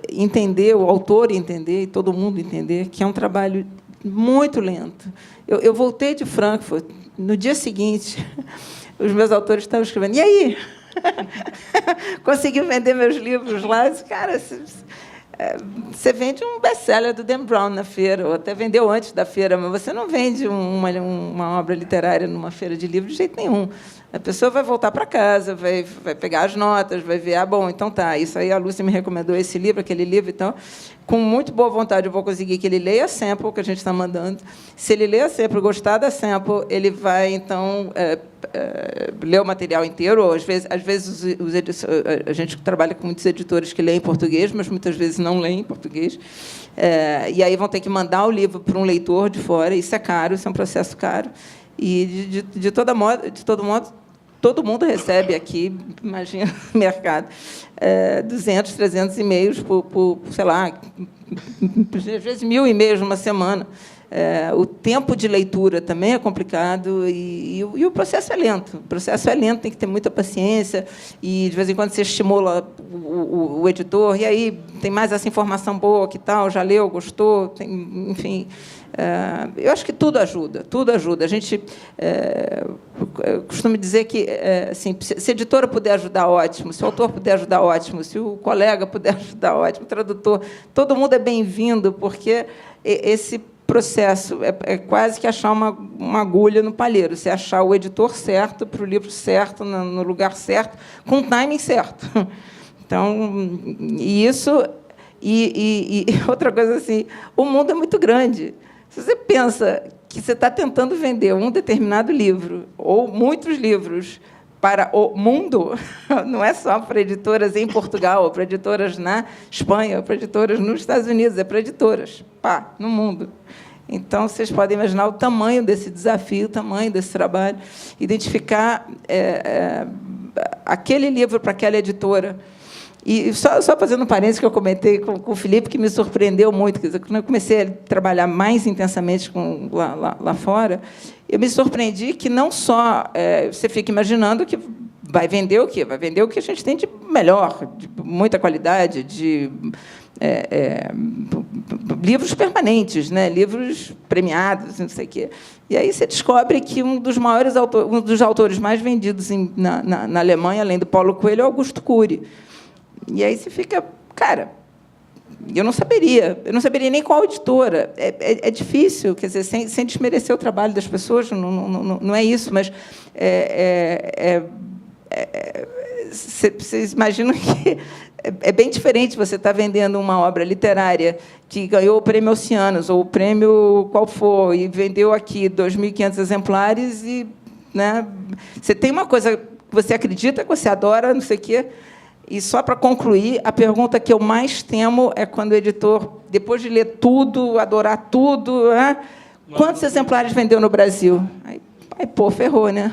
entender, o autor entender, e todo mundo entender, que é um trabalho muito lento. Eu voltei de Frankfurt, no dia seguinte, os meus autores estavam escrevendo, e aí? Conseguiu vender meus livros lá? Eu disse, cara, você vende um best-seller do Dan Brown na feira, ou até vendeu antes da feira, mas você não vende uma obra literária numa feira de livro de jeito nenhum. A pessoa vai voltar para casa, vai pegar as notas, vai ver, bom, então tá, isso aí a Lúcia me recomendou esse livro, aquele livro, então, com muito boa vontade eu vou conseguir que ele leia a sample que a gente está mandando. Se ele ler a sample e gostar da sample, ele vai, então, ler o material inteiro, ou, às vezes a gente trabalha com muitos editores que leem em português, mas muitas vezes não leem em português, e aí vão ter que mandar o livro para um leitor de fora, isso é caro, isso é um processo caro, e, de todo modo, todo mundo recebe aqui, imagina, no mercado, 200, 300 e-mails por, sei lá, às vezes 1.000 e-mails numa semana. O tempo de leitura também é complicado e o processo é lento. O processo é lento, tem que ter muita paciência e, de vez em quando, você estimula o editor. E aí, tem mais essa informação boa, que tal? Já leu, gostou? Enfim, eu acho que tudo ajuda, tudo ajuda. A gente costuma dizer que, assim, se a editora puder ajudar, ótimo. Se o autor puder ajudar, ótimo. Se o colega puder ajudar, ótimo. O tradutor, todo mundo é bem-vindo, porque esse processo é quase que achar uma agulha no palheiro. Você achar o editor certo para o livro certo, no lugar certo, com o timing certo. Então, e outra coisa assim, o mundo é muito grande. Se você pensa que você está tentando vender um determinado livro, ou muitos livros, para o mundo, não é só para editoras em Portugal, ou para editoras na Espanha, ou para editoras nos Estados Unidos, é para editoras, no mundo. Então, vocês podem imaginar o tamanho desse desafio, o tamanho desse trabalho, identificar aquele livro para aquela editora. E só fazendo um parênteses que eu comentei com o Felipe, que me surpreendeu muito. Quer dizer, quando eu comecei a trabalhar mais intensamente lá fora, eu me surpreendi que não só você fica imaginando que vai vender o quê? Vai vender o que a gente tem de melhor, de muita qualidade, de livros permanentes, né? Livros premiados, não sei o quê. E aí você descobre que um dos autores mais vendidos na Alemanha, além do Paulo Coelho, é Augusto Cury. E aí você fica, cara, eu não saberia nem qual editora. É difícil, quer dizer, sem desmerecer o trabalho das pessoas, não é isso, mas vocês imaginam que é bem diferente você estar vendendo uma obra literária que ganhou o prêmio Oceanos, ou o prêmio qual for, e vendeu aqui 2.500 exemplares, e, né, você tem uma coisa que você acredita, que você adora, não sei o quê. E, só para concluir, a pergunta que eu mais temo é quando o editor, depois de ler tudo, adorar tudo, quantos exemplares vendeu no Brasil? Aí, ferrou, né?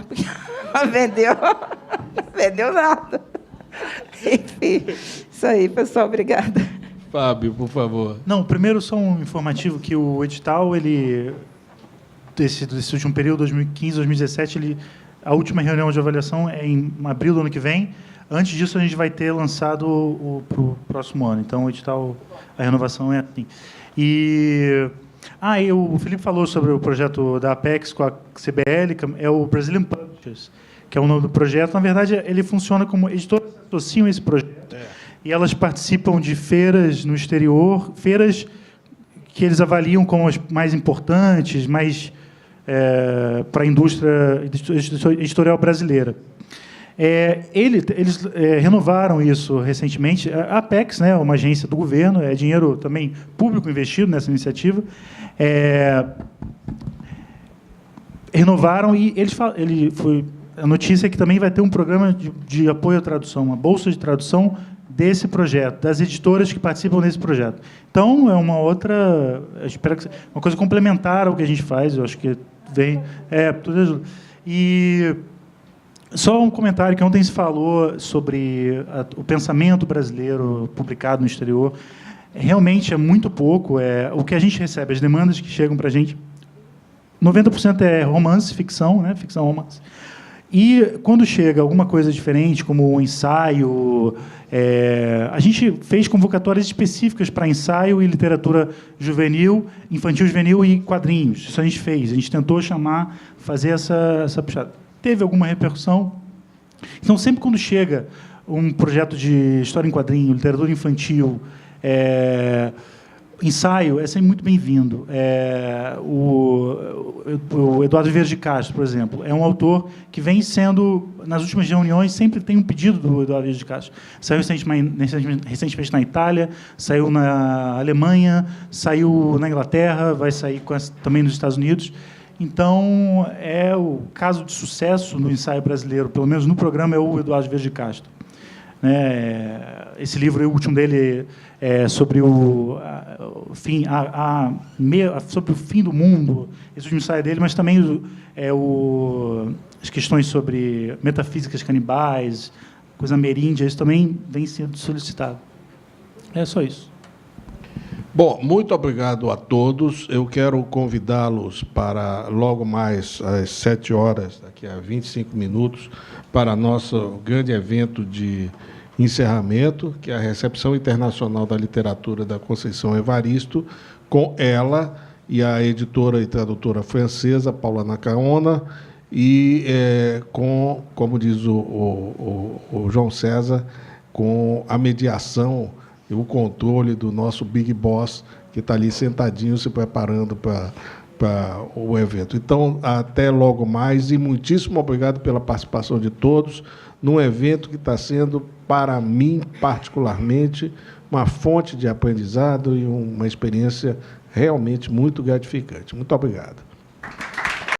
Vendeu nada. Enfim, isso aí, pessoal, obrigada. Fábio, por favor. Não, primeiro só um informativo que o edital, desse último período, 2015, 2017, a última reunião de avaliação é em abril do ano que vem. Antes disso, a gente vai ter lançado para o próximo ano. Então, o edital, a renovação é assim. E o Felipe falou sobre o projeto da Apex com a CBL, é o Brazilian Publishers, que é o nome do projeto. Na verdade, ele funciona como editoras que associam esse projeto. E elas participam de feiras no exterior, feiras que eles avaliam como as mais importantes, para a indústria editorial brasileira. Eles renovaram isso recentemente. A Apex, né, uma agência do governo, é dinheiro também público investido nessa iniciativa. Renovaram e a notícia é que também vai ter um programa de apoio à tradução, uma bolsa de tradução desse projeto, das editoras que participam desse projeto. Então, é uma outra, espero que uma coisa complementar ao que a gente faz. Eu acho que vem tudo ajuda. E só um comentário que ontem se falou sobre o pensamento brasileiro publicado no exterior. Realmente é muito pouco. O que a gente recebe, as demandas que chegam para a gente, 90% é romance, ficção, né? Ficção, romance. E, quando chega alguma coisa diferente, como um ensaio, a gente fez convocatórias específicas para ensaio e literatura juvenil, infantil juvenil e quadrinhos. Isso a gente fez. A gente tentou fazer essa puxada. Teve alguma repercussão. Então, sempre quando chega um projeto de história em quadrinho, literatura infantil, ensaio, é sempre muito bem-vindo. O Eduardo Vieira de Castro, por exemplo, é um autor que vem sendo, nas últimas reuniões, sempre tem um pedido do Eduardo Vieira de Castro. Saiu recentemente na Itália, saiu na Alemanha, saiu na Inglaterra, vai sair também nos Estados Unidos. Então, o caso de sucesso no ensaio brasileiro, pelo menos no programa, é o Eduardo Vieira de Castro. Esse livro, o último dele, é sobre sobre o fim do mundo, esse último ensaio dele, mas também as questões sobre metafísicas canibais, coisa ameríndia, isso também vem sendo solicitado. É só isso. Bom, muito obrigado a todos. Eu quero convidá-los para logo mais às 7 horas, daqui a 25 minutos, para nosso grande evento de encerramento, que é a Recepção Internacional da Literatura da Conceição Evaristo, com ela e a editora e tradutora francesa, Paula Nacaona, e como diz o João César, com a mediação e o controle do nosso Big Boss, que está ali sentadinho se preparando para o evento. Então, até logo mais, e muitíssimo obrigado pela participação de todos num evento que está sendo, para mim, particularmente, uma fonte de aprendizado e uma experiência realmente muito gratificante. Muito obrigado.